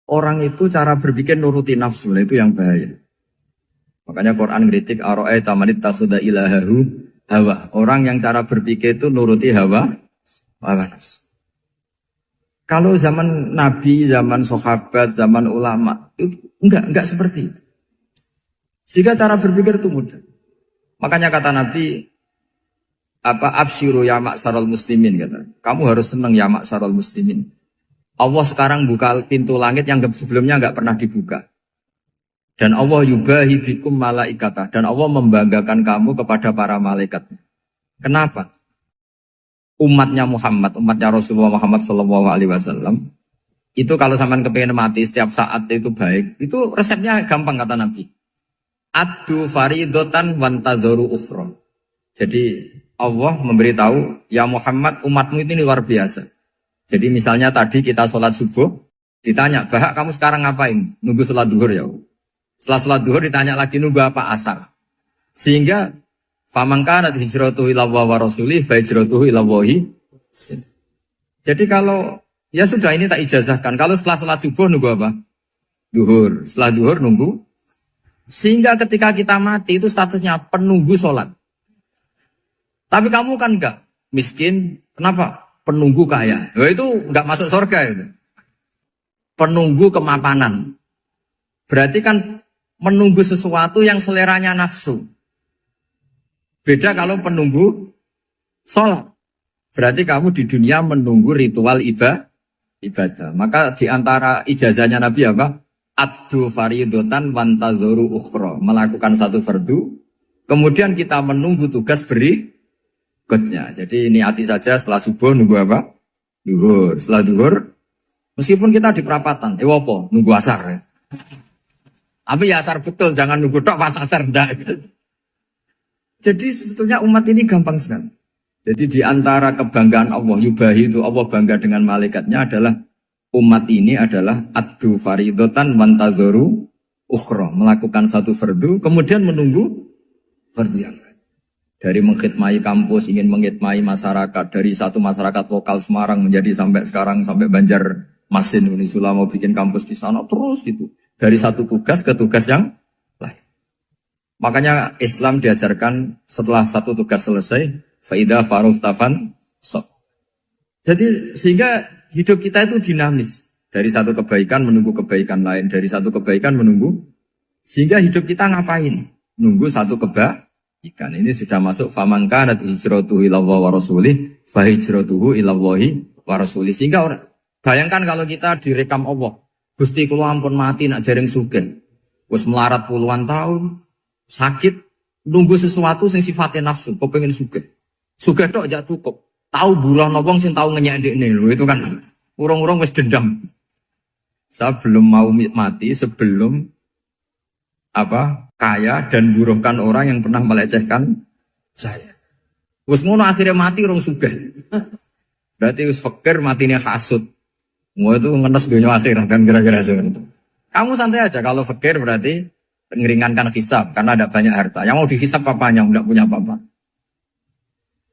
orang itu cara berpikir nuruti nafsu, nah itu yang bahaya. Makanya Quran kritik ara'aita man ittakhadha ilahahu hawa. Orang yang cara berpikir itu nuruti hawa nafsu. Kalau zaman Nabi, zaman sahabat, zaman ulama itu enggak seperti itu. Sehingga cara berpikir itu mudah. Makanya kata Nabi absyiru ya ma'syaral muslimin kata. Kamu harus senang ya ma'syaral muslimin. Allah sekarang buka pintu langit yang sebelumnya enggak pernah dibuka. Dan Allah yubahi bikum malaikata. Dan Allah membanggakan kamu kepada para malaikatnya. Kenapa? Umatnya Muhammad, umatnya Rasulullah Muhammad SAW, itu kalau sampean kepengen mati setiap saat itu baik, itu resepnya gampang kata Nabi. Addu faridotan wantadzoru ukhra. Jadi Allah memberitahu, ya Muhammad umatmu ini luar biasa. Jadi misalnya tadi kita sholat subuh, ditanya, Bahak kamu sekarang ngapain? Nunggu sholat duhur ya. Setelah sholat duhur ditanya lagi nunggu apa asar. Sehingga faman kanat hijratuhu ila Allah wa rasulih fa hijratuhu ila Allah. Jadi kalau ya sudah ini tak ijazahkan. Kalau setelah sholat subuh nunggu apa? Duhur. Setelah duhur nunggu. Sehingga ketika kita mati itu statusnya penunggu sholat. Tapi kamu kan enggak miskin. Kenapa? Penunggu kaya. Ya, itu enggak masuk surga itu. Penunggu kemapanan. Berarti kan menunggu sesuatu yang seleranya nafsu. Beda kalau penunggu sholat. Berarti kamu di dunia menunggu ritual ibadah. Maka di antara ijazahnya Nabi apa? Addu faridotan wantadzoru ukhra. Melakukan satu fardu. Kemudian kita menunggu tugas berikutnya. Jadi ini hati saja setelah subuh nunggu apa? Duhur. Setelah duhur, meskipun kita di perapatan. Apa? Nunggu asar ya. Tapi ya asar betul, jangan nunggu tok pas asar ndak. Jadi sebetulnya umat ini gampang sekali. Jadi di antara kebanggaan Allah, yubahi itu Allah bangga dengan malaikatnya adalah umat ini adalah addu faridotan wantadzoru ukhra, melakukan satu fardu kemudian menunggu fardu yang lain. Dari mengkhidmati kampus, ingin mengkhidmati masyarakat, dari satu masyarakat lokal Semarang menjadi sampai sekarang sampai Banjarmasin, Unisula mau bikin kampus di sana terus gitu. Dari satu tugas ke tugas yang lain. Makanya Islam diajarkan setelah satu tugas selesai, faida faruhtafan sok. Jadi sehingga hidup kita itu dinamis. Dari satu kebaikan menunggu kebaikan lain, dari satu kebaikan menunggu. Sehingga hidup kita ngapain? Nunggu satu kebaikan. Ini sudah masuk faman kanat hijratuhu ila Allah wa rasulih, fa hijratuhu ila Allah wa rasulih. Sehingga bayangkan kalau kita direkam Allah. Gusti kula ampun mati nak jaring sugih. Wis melarat puluhan tahun, sakit, nunggu sesuatu sing sifatnya nafsu, kepengin sugih. Sugih tok aja cukup. Tahu buruh wong sing tahu ngenyek ndekne lho, itu kan urung-urung wis dendam. Saya belum mau mati sebelum kaya dan buruhkan orang yang pernah melecehkan saya. Wis ngono akhirnya mati urung sugih. Berarti wis fakir matine hasud. Mau itu ngenes dunia akhirat kan kira-kira seperti itu. Kamu santai aja kalau fakir berarti meringankan hisab karena ada banyak harta. Yang mau dihisab papanya enggak punya apa-apa.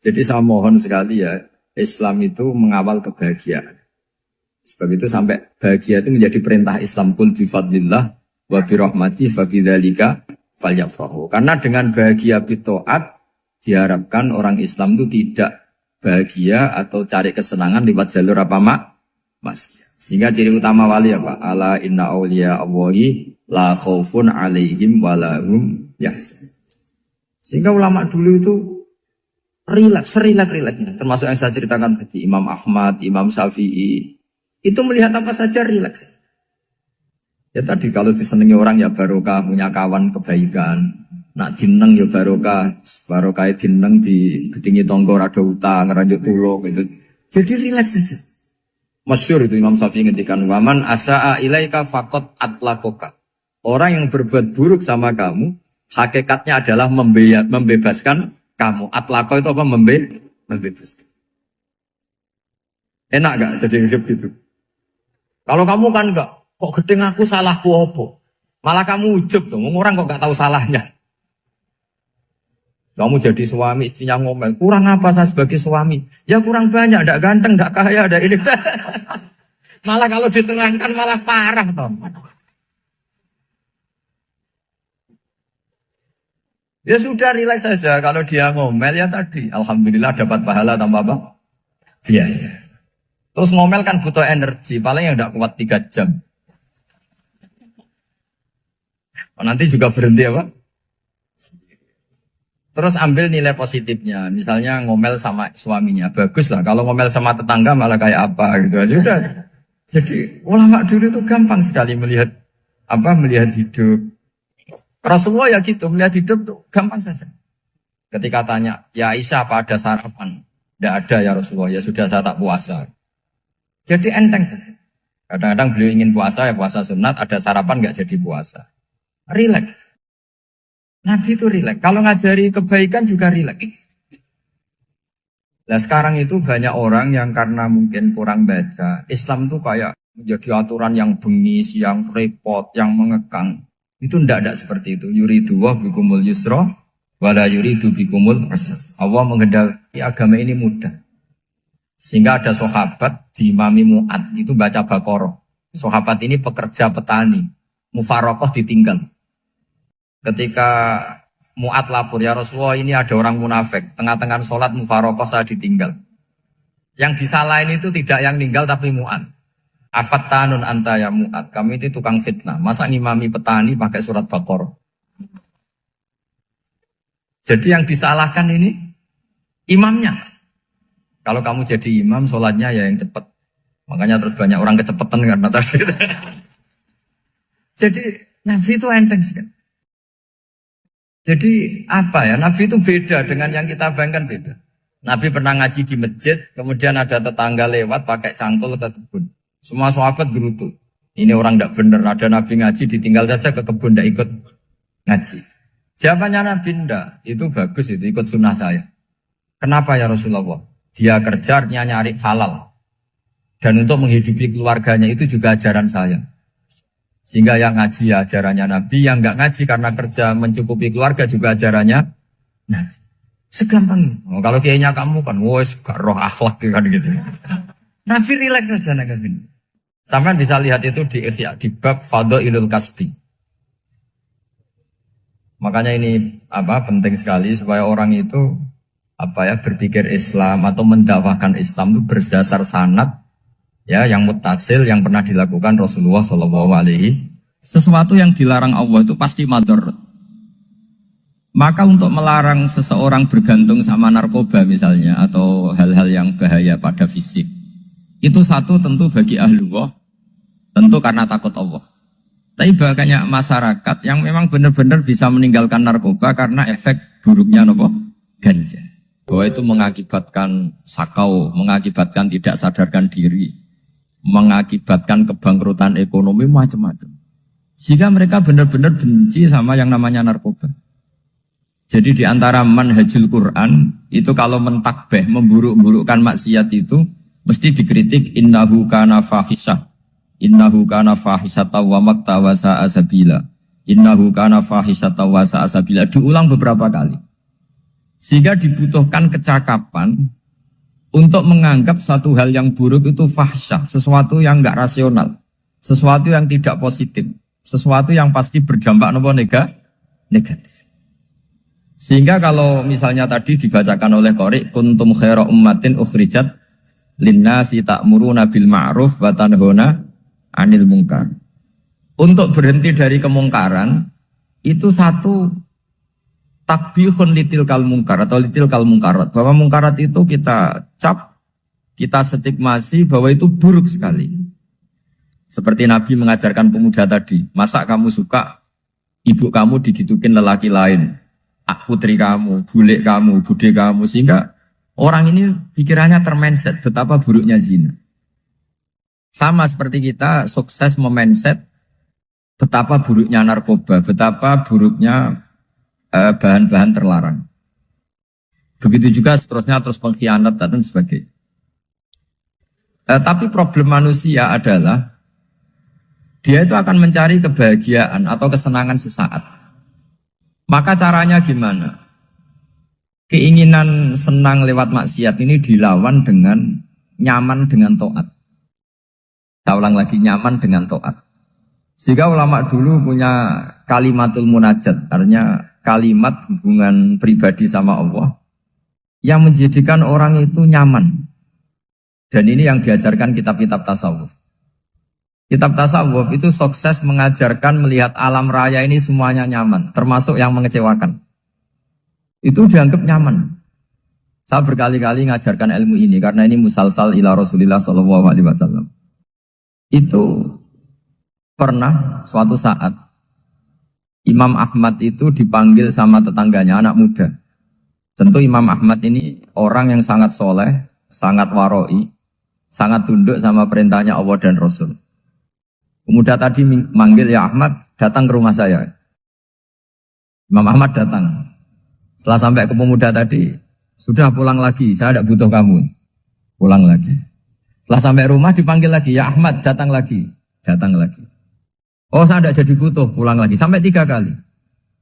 Jadi saya mohon sekali ya, Islam itu mengawal kebahagiaan. Sebab itu sampai bahagia itu menjadi perintah Islam, kul bi fadlillah wa bi rahmati fa bidzalika falyafrahu. Karena dengan bahagia bi taat diharapkan orang Islam itu tidak bahagia atau cari kesenangan lewat jalur Mas. Sehingga ciri utama wali apa? Ala inna awliya Allahi la khaufun alaihim wa lahum yahzanun. Sehingga ulama dulu itu rileks-rileksnya. Termasuk yang saya ceritakan tadi, Imam Ahmad, Imam Syafi'i. Itu melihat apa saja rileks. Ya tadi kalau disenangi orang ya barokah, punya kawan kebaikan. Nak dineng ya barokah dineng di gedingi tonggo rada utang, ngeranjuk tulo gitu. Jadi rileks saja. Masyhur itu Imam Syafi'i ngendikan waman asaa ilaika faqat atlakoka. Orang yang berbuat buruk sama kamu, hakikatnya adalah membebaskan kamu. Atlako itu apa? Membebaskan. Enak gak jadi hidup gitu? Kalau kamu kan enggak, kok gedeng aku salahku apa? Malah kamu ujub tuh, orang kok gak tahu salahnya. Kamu jadi suami, istrinya ngomel, kurang apa saya sebagai suami? Ya kurang banyak, ndak ganteng, ndak kaya, ndak ini. Malah kalau diterangkan malah parah toh. Ya sudah rileks saja. Kalau dia ngomel ya tadi, alhamdulillah dapat pahala tanpa apa? Biaya. Terus ngomel kan butuh energi, paling yang tidak kuat 3 jam. Nanti juga berhenti apa? Terus ambil nilai positifnya. Misalnya ngomel sama suaminya, bagus lah. Kalau ngomel sama tetangga malah kayak apa gitu aja udah. Jadi ulama dulu itu gampang sekali melihat melihat hidup. Rasulullah ya gitu, melihat hidup tuh gampang saja. Ketika tanya, ya Aisyah apa ada sarapan? Tidak ada ya Rasulullah, ya sudah saya tak puasa. Jadi enteng saja. Kadang-kadang beliau ingin puasa, ya puasa sunat, ada sarapan nggak jadi puasa. Rileks. Nabi itu rileks. Kalau ngajari kebaikan juga rileks. Nah sekarang itu banyak orang yang karena mungkin kurang baca, Islam tuh kayak menjadi aturan yang bengis, yang repot, yang mengekang. Itu tidak seperti itu. Yuridu wa bikumul yusra wala yuridu bikumul usra. Allah menghendaki agama ini mudah. Sehingga ada sahabat di Imami Mu'ad itu baca Baqarah. Sahabat ini pekerja petani, mufarokoh ditinggal. Ketika Mu'ad lapor, ya Rasulullah ini ada orang munafik, tengah-tengah sholat mufarokoh saya ditinggal. Yang disalahin itu tidak yang ninggal tapi Mu'ad. Afattanun anta ya Mu'ad, kami ini tukang fitnah. Masa ngimami petani pakai surat Baqarah? Jadi yang disalahkan ini imamnya. Kalau kamu jadi imam, sholatnya ya yang cepat. Makanya terus banyak orang kecepatan karena tadi. Jadi Nabi itu enteng sekali. Jadi apa ya? Nabi itu beda dengan yang kita bayangkan beda. Nabi pernah ngaji di masjid, kemudian ada tetangga lewat pakai cangkul ke kebun. Semua sahabat gerutu. Ini orang tidak benar. Ada Nabi ngaji ditinggal saja ke kebun tidak ikut ngaji. Jawabannya Nabi tidak. Itu bagus itu ikut sunnah saya. Kenapa ya Rasulullah? Dia kerjanya nyari halal. Dan untuk menghidupi keluarganya itu juga ajaran saya. Sehingga yang ngaji ya ajarannya Nabi, yang nggak ngaji karena kerja mencukupi keluarga juga ajarannya Nabi. Segampang ini. Oh, kalau kayaknya kamu kan, wes gak roh akhlak kan gitu. Nabi rileks saja naga gini. Sampai bisa lihat itu di bab Fadhailul Kasbi. Makanya ini penting sekali supaya orang itu berpikir Islam atau mendakwakan Islam itu berdasar sanad ya yang muttasil yang pernah dilakukan Rasulullah SAW. Sesuatu yang dilarang Allah itu pasti madharat. Maka untuk melarang seseorang bergantung sama narkoba misalnya atau hal-hal yang bahaya pada fisik, itu satu tentu bagi ahlullah, tentu karena takut Allah. Tapi banyak masyarakat yang memang benar-benar bisa meninggalkan narkoba karena efek buruknya ganja. Bahwa itu mengakibatkan sakau, mengakibatkan tidak sadarkan diri, mengakibatkan kebangkrutan ekonomi macam-macam. Sehingga mereka benar-benar benci sama yang namanya narkoba. Jadi di antara manhajul Quran itu kalau mentakbih, memburuk-burukkan maksiat itu mesti dikritik innahu kana fahisyah. Innahu kana fahisyata wa makta wa sa'a sabila. Innahu kana fahisyata wa sa'a sabila. Diulang beberapa kali. Sehingga dibutuhkan kecakapan untuk menganggap satu hal yang buruk itu fahsyah, sesuatu yang enggak rasional, sesuatu yang tidak positif, sesuatu yang pasti berdampak negatif. Sehingga kalau misalnya tadi dibacakan oleh Qori, kuntum khaira ummatin ukhrijat linnasi ta'muruna bil ma'ruf wa tanhauna 'anil munkar. Untuk berhenti dari kemungkaran itu satu takbihun litil kal munkar atau litil kal munkarat, bahwa mungkarat itu kita cap, kita stigmasi bahwa itu buruk sekali. Seperti Nabi mengajarkan pemuda tadi, masa kamu suka ibu kamu digitukin lelaki lain, putri kamu, bule kamu, bude kamu, sehingga orang ini pikirannya termindset betapa buruknya zina. Sama seperti kita sukses memindset betapa buruknya narkoba, betapa buruknya bahan-bahan terlarang. Begitu juga seterusnya, terus pengkhianat dan sebagainya. Tapi problem manusia adalah dia itu akan mencari kebahagiaan atau kesenangan sesaat. Maka caranya gimana? Keinginan senang lewat maksiat ini dilawan dengan nyaman dengan taat. Saya ulang lagi, nyaman dengan taat. Sehingga ulama dulu punya kalimatul munajat, artinya kalimat hubungan pribadi sama Allah yang menjadikan orang itu nyaman. Dan ini yang diajarkan kitab-kitab tasawuf. Kitab tasawuf itu sukses mengajarkan melihat alam raya ini semuanya nyaman, termasuk yang mengecewakan. Itu dianggap nyaman. Saya berkali-kali mengajarkan ilmu ini karena ini musalsal ila Rasulillah SAW. Itu pernah suatu saat Imam Ahmad itu dipanggil sama tetangganya, anak muda. Tentu Imam Ahmad ini orang yang sangat soleh, sangat waroi, sangat tunduk sama perintahnya Allah dan Rasul. Pemuda tadi manggil, ya Ahmad, datang ke rumah saya. Imam Ahmad datang. Setelah sampai ke pemuda tadi, sudah pulang lagi, saya tidak butuh kamu. Pulang lagi. Setelah sampai rumah dipanggil lagi, ya Ahmad, datang lagi. Datang lagi. Oh, saya tidak jadi butuh, pulang lagi. Sampai 3 kali.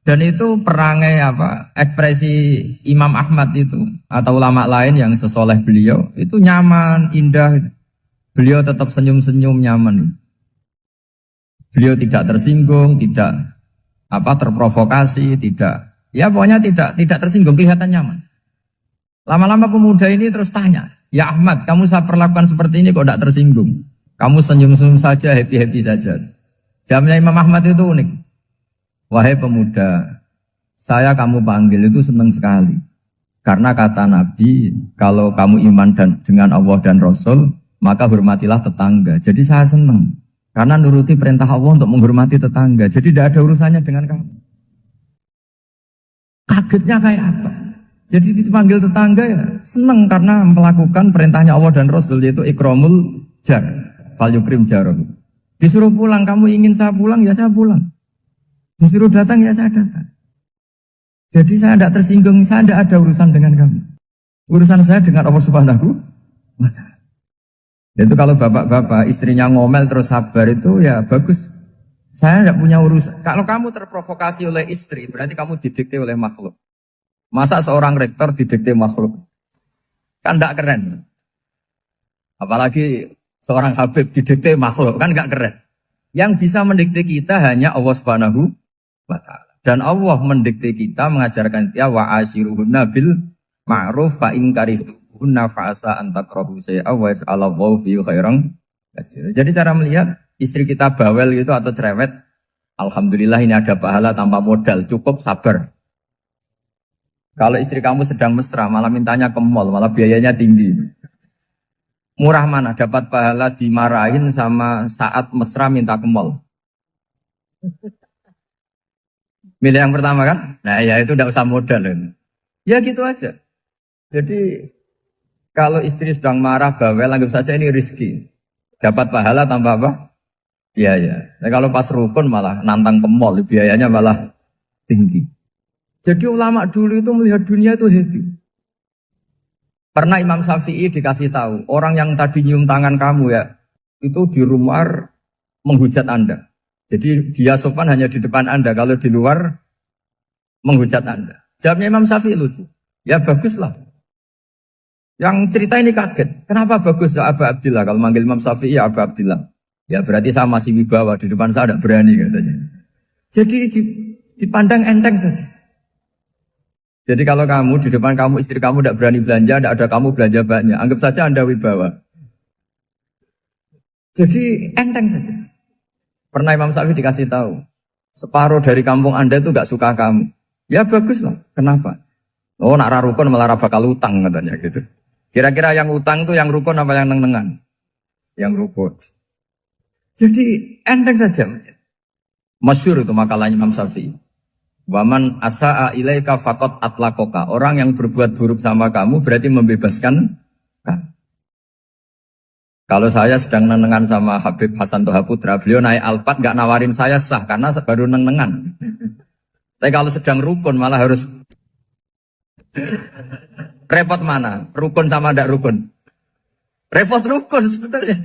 Dan itu perangai ekspresi Imam Ahmad itu atau ulama lain yang sesoleh beliau itu nyaman, indah. Beliau tetap senyum-senyum nyaman. Beliau tidak tersinggung, tidak terprovokasi, tidak, ya pokoknya tidak tersinggung, kelihatan nyaman. Lama-lama pemuda ini terus tanya, ya Ahmad, kamu saya perlakukan seperti ini kok tidak tersinggung? Kamu senyum-senyum saja, happy-happy saja. Jawabnya Imam Ahmad itu unik. Wahai pemuda, saya kamu panggil itu senang sekali. Karena kata Nabi, kalau kamu iman dengan Allah dan Rasul, maka hormatilah tetangga. Jadi saya senang. Karena nuruti perintah Allah untuk menghormati tetangga. Jadi tidak ada urusannya dengan kamu. Kagetnya kayak apa? Jadi dipanggil tetangga ya senang karena melakukan perintahnya Allah dan Rasul, yaitu ikramul jar, fal yukrim jarum. Disuruh pulang, kamu ingin saya pulang, ya saya pulang. Disuruh datang, ya saya datang. Jadi saya tidak tersinggung, saya tidak ada urusan dengan kamu. Urusan saya dengan Allah Subhanahu wa Ta'ala. Itu kalau bapak-bapak istrinya ngomel terus sabar itu ya bagus. Saya tidak punya urusan. Kalau kamu terprovokasi oleh istri, berarti kamu didikte oleh makhluk. Masa seorang rektor didikte makhluk? Kan tidak keren. Apalagi seorang Habib didikte makhluk, kan gak keren. Yang bisa mendikte kita hanya Allah Subhanahu wa Ta'ala. Dan Allah mendikte kita, mengajarkan kita wa ashiruhunna bil ma'ruf fa in karihtuhunna fa asa an takrahu shay'an wa yaj'alallahu fi khairan katsira. Jadi cara melihat istri kita bawel gitu atau cerewet, alhamdulillah ini ada pahala tanpa modal, cukup sabar. Kalau istri kamu sedang mesra, malah mintanya ke mall, malah biayanya tinggi. Murah mana dapat pahala dimarahin sama saat mesra minta ke mall? Milih yang pertama kan? Nah ya itu tidak usah modal. Ya gitu aja. Jadi kalau istri sedang marah, bawel, anggap saja ini rezeki. Dapat pahala tanpa apa? Biaya. Nah, kalau pas rukun malah nantang ke mall, biayanya malah tinggi. Jadi ulama dulu itu melihat dunia itu happy. Pernah Imam Syafi'i dikasih tahu, orang yang tadi nyium tangan kamu ya, itu di rumah menghujat Anda. Jadi dia sopan hanya di depan Anda, kalau di luar menghujat Anda. Jawabnya Imam Syafi'i lucu. Ya baguslah. Yang cerita ini kaget. Kenapa bagus ya Aba Abdillah? Kalau manggil Imam Syafi'i ya Aba Abdillah. Ya berarti saya masih wibawa, di depan saya tidak berani katanya. Jadi dipandang enteng saja. Jadi kalau kamu, di depan kamu, istri kamu tidak berani belanja, tidak ada kamu belanja banyak. Anggap saja Anda wibawa. Jadi enteng saja. Pernah Imam Syafi'i dikasih tahu, separuh dari kampung Anda itu gak suka kamu. Ya bagus lah. Kenapa? Oh nak rukun malah bakal utang katanya gitu. Kira-kira yang utang itu yang rukun apa yang neng-nengan? Yang rukun. Jadi enteng saja. Masyhur itu makalahnya Imam Syafi'i. Waman asa'a ilaika faqad atlaqaka. Orang yang berbuat buruk sama kamu berarti membebaskan kamu. Kalau saya sedang nenengan sama Habib Hasan Toha Putra, beliau naik Alphard gak nawarin saya sah karena baru nenengan. Tapi kalau sedang rukun malah harus repot mana? Rukun sama ndak rukun? Repot rukun sebetulnya.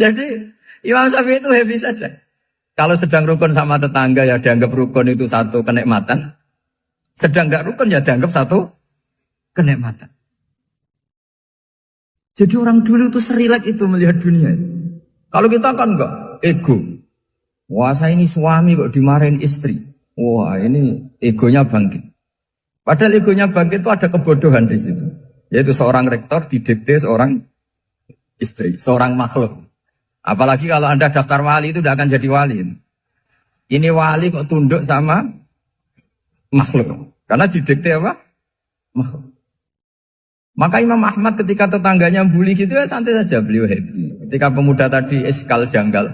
Jadi Imam Syafi'i itu happy saja. Kalau sedang rukun sama tetangga ya dianggap rukun itu satu kenikmatan. Sedang nggak rukun ya dianggap satu kenikmatan. Jadi orang dulu itu serilek itu melihat dunia. Kalau kita kan enggak, ego. Wah saya ini suami kok dimarahin istri. Wah ini egonya bangkit. Padahal egonya bangkit itu ada kebodohan di situ. Yaitu seorang rektor didikte seorang istri, seorang makhluk. Apalagi kalau Anda daftar wali itu tidak akan jadi wali. Ini wali kok tunduk sama makhluk. Karena didikte apa? Makhluk. Maka Imam Ahmad ketika tetangganya bully gitu ya santai saja, beliau happy. Ketika pemuda tadi eskal janggal,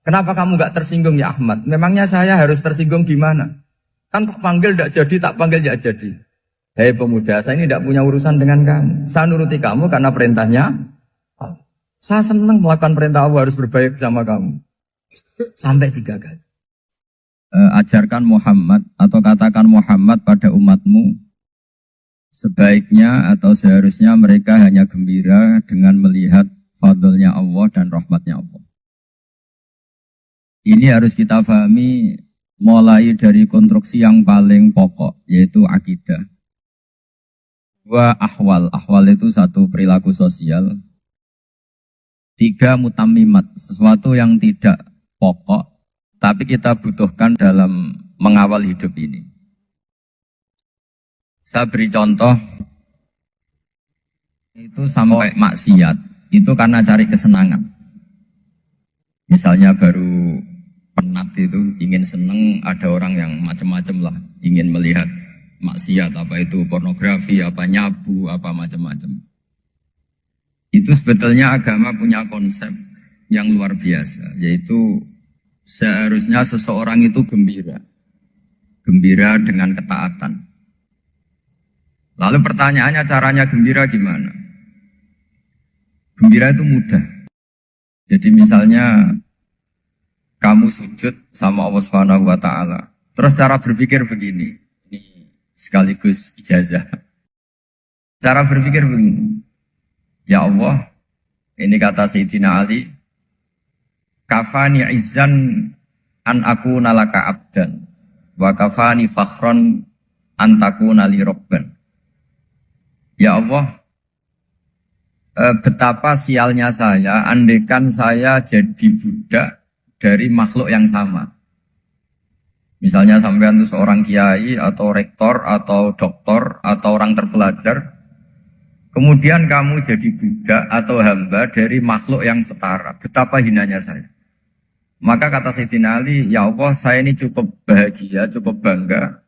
kenapa kamu gak tersinggung ya Ahmad? Memangnya saya harus tersinggung gimana? Kan tak panggil tidak jadi, tak panggil tidak jadi. Hei pemuda, saya ini tidak punya urusan dengan kamu. Saya nuruti kamu karena perintahnya. Saya senang melakukan perintah Allah, harus berbaik sama kamu. Sampai 3 kali. Ajarkan Muhammad atau katakan Muhammad pada umatmu, sebaiknya atau seharusnya mereka hanya gembira dengan melihat fadlnya Allah dan rahmatnya Allah. Ini harus kita pahami mulai dari konstruksi yang paling pokok, yaitu akidah. 2 ahwal. Ahwal itu 1 perilaku sosial. 3 mutammimat, sesuatu yang tidak pokok, tapi kita butuhkan dalam mengawal hidup ini. Saya beri contoh, itu sampai maksiat, itu karena cari kesenangan. Misalnya baru penat itu, ingin seneng, ada orang yang macam-macam lah, ingin melihat maksiat, apa itu pornografi, apa nyabu, apa macam-macam. Itu sebetulnya agama punya konsep yang luar biasa, yaitu seharusnya seseorang itu gembira. Gembira dengan ketaatan. Lalu pertanyaannya caranya gembira gimana? Gembira itu mudah. Jadi misalnya kamu sujud sama Allah Subhanahu wa taala. Terus cara berpikir begini. Ini sekaligus ijazah. Cara berpikir begini. Ya Allah, ini kata Sayyidina Ali, kafani izzan an akuna laka abdan wa kafani fakhron an takuna li rabban. Ya Allah, betapa sialnya saya, andaikan saya jadi budak dari makhluk yang sama. Misalnya sampean itu seorang kiai atau rektor atau doktor atau orang terpelajar, kemudian kamu jadi budak atau hamba dari makhluk yang setara. Betapa hinanya saya. Maka kata Sayyidina Ali, ya Allah saya ini cukup bahagia, cukup bangga,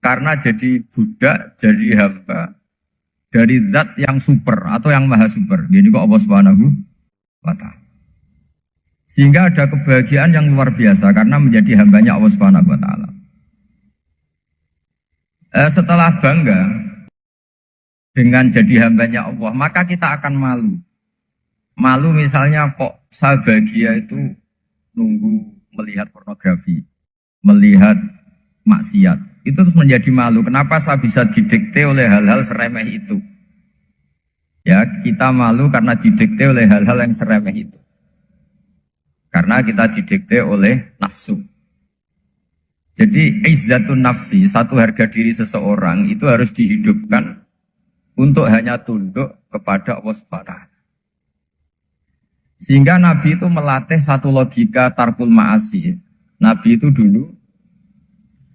karena jadi budak, jadi hamba, dari zat yang super atau yang maha super. Jadi kok Allah Subhanahu wa ta'ala. Sehingga ada kebahagiaan yang luar biasa karena menjadi hambanya Allah Subhanahu wa ta'ala. Setelah bangga dengan jadi hambanya Allah, maka kita akan malu. Malu misalnya kok saya bahagia itu nunggu melihat pornografi, melihat maksiat. Itu terus menjadi malu. Kenapa saya bisa didikte oleh hal-hal seremeh itu? Ya, kita malu karena didikte oleh hal-hal yang seremeh itu. Karena kita didikte oleh nafsu. Jadi, izzatun nafsi, satu harga diri seseorang itu harus dihidupkan untuk hanya tunduk kepada Allah Subhanahu wa ta'ala. Sehingga Nabi itu melatih satu logika tarkul ma'asi. Nabi itu dulu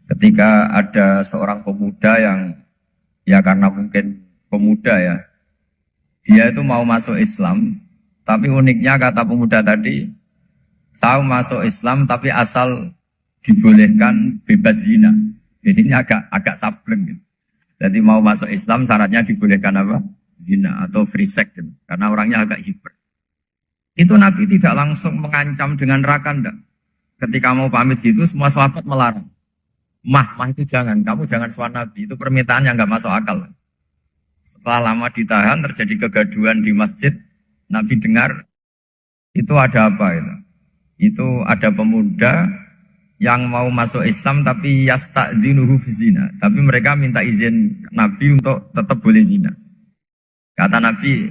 ketika ada seorang pemuda yang, ya karena mungkin pemuda ya, dia itu mau masuk Islam, tapi uniknya kata pemuda tadi, saya masuk Islam tapi asal dibolehkan bebas zina. Jadi ini agak sableng gitu. Jadi mau masuk Islam syaratnya dibolehkan apa? Zina atau free sex gitu. Karena orangnya agak hiper. Itu Nabi tidak langsung mengancam dengan neraka enggak. Ketika mau pamit gitu semua sahabat melarang. Mah itu jangan, kamu jangan suan Nabi, itu permintaan yang nggak masuk akal. Setelah lama ditahan, terjadi kegaduhan di masjid, Nabi dengar, itu ada apa itu? Itu ada pemuda yang mau masuk Islam tapi yasta'dzinuhu fi zina. Tapi mereka minta izin Nabi untuk tetap boleh zina. Kata Nabi,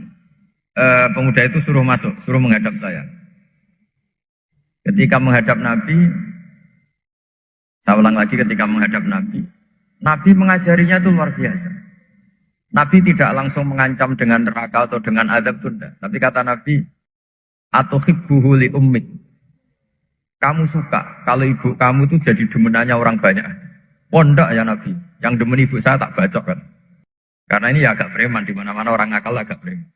pemuda itu suruh masuk, suruh menghadap saya. Ketika menghadap Nabi, saya ulang lagi ketika menghadap Nabi. Nabi mengajarinya itu luar biasa. Nabi tidak langsung mengancam dengan neraka atau dengan azab tunda. Tapi kata Nabi, Atau hibbuhu li ummik. Kamu suka kalau ibu kamu itu jadi demenannya orang banyak. Oh enggak ya Nabi, yang demen ibu saya tak bacok kan. Karena ini ya agak preman, di mana-mana orang akal agak preman.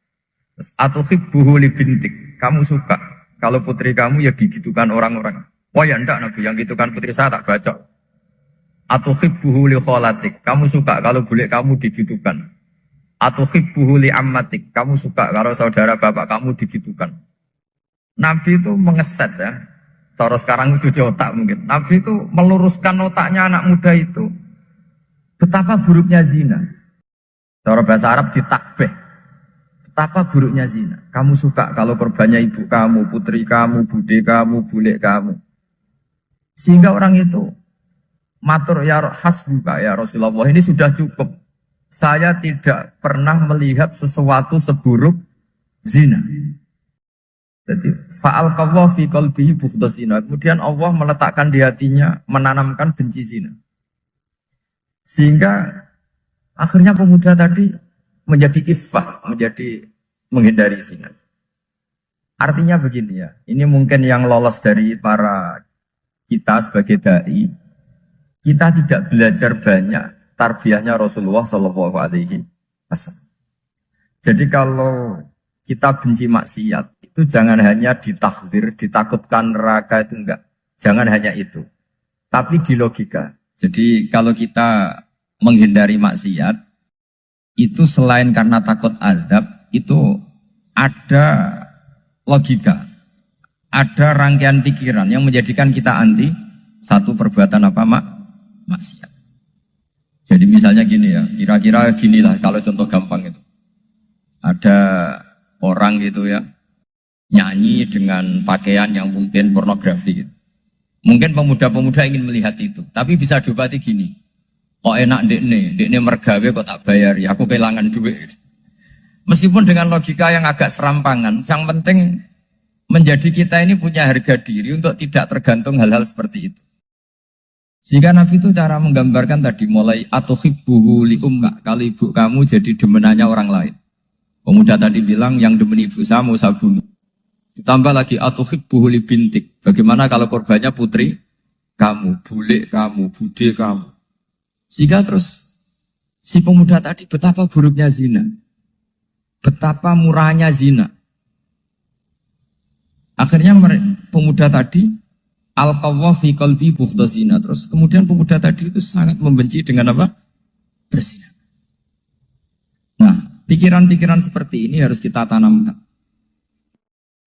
Terus atau hibbuhu li bintik. Kamu suka kalau putri kamu ya digitukan orang-orang. Oh ya enggak Nabi, yang gitukan putri saya tak bacok. Atau hibbuhu li kholatik. Kamu suka kalau bule kamu digitukan. Atau hibbuhu li ammatik. Kamu suka kalau saudara bapak kamu digitukan. Nabi itu mengeset ya. Cara sekarang itu otak mungkin. Nabi itu meluruskan otaknya anak muda itu. Betapa buruknya zina. Cara bahasa Arab ditakbih. Betapa buruknya zina. Kamu suka kalau korbannya ibu kamu, putri kamu, bude kamu, bule kamu. Sehingga orang itu matur ya hasbuka ya Rasulullah. Ini sudah cukup. Saya tidak pernah melihat sesuatu seburuk zina. Jadi fa'al qawwa fi qalbihi bughda zina. Kemudian Allah meletakkan di hatinya, menanamkan benci zina. Sehingga akhirnya pemuda tadi menjadi iffah, menjadi menghindari zina. Artinya begini ya, ini mungkin yang lolos dari para kita sebagai dai, kita tidak belajar banyak tarbiyahnya Rasulullah Shallallahu Alaihi Wasallam. Jadi kalau kita benci maksiat, itu jangan hanya ditakhzir, ditakutkan neraka itu enggak. Jangan hanya itu. Tapi di logika. Jadi kalau kita menghindari maksiat, itu selain karena takut azab, itu ada logika. Ada rangkaian pikiran yang menjadikan kita anti satu perbuatan apa maksiat. Jadi misalnya gini ya, kira-kira ginilah kalau contoh gampang itu. Ada orang gitu ya, nyanyi dengan pakaian yang mungkin pornografi gitu. Mungkin pemuda-pemuda ingin melihat itu, tapi bisa diobati gini. Kok enak dekne mergawe kok tak bayar ya, aku kehilangan duit. Meskipun dengan logika yang agak serampangan, yang penting menjadi kita ini punya harga diri untuk tidak tergantung hal-hal seperti itu. Sehingga Nabi itu cara menggambarkan tadi mulai atuhibbuhu li ummik, kalau ibu kamu jadi demenannya orang lain. Pemuda tadi bilang yang demen ibu saya mau saya bunuh. Ditambah lagi atuhibbuhu li bintik. Bagaimana kalau korbannya putri kamu, bule kamu, bude kamu. Sehingga terus si pemuda tadi betapa buruknya zina. Betapa murahnya zina. Akhirnya pemuda tadi al-qawwa fi qalbi bughda zina. Terus kemudian pemuda tadi itu sangat membenci dengan apa? Berzina. Nah, pikiran-pikiran seperti ini harus kita tanamkan.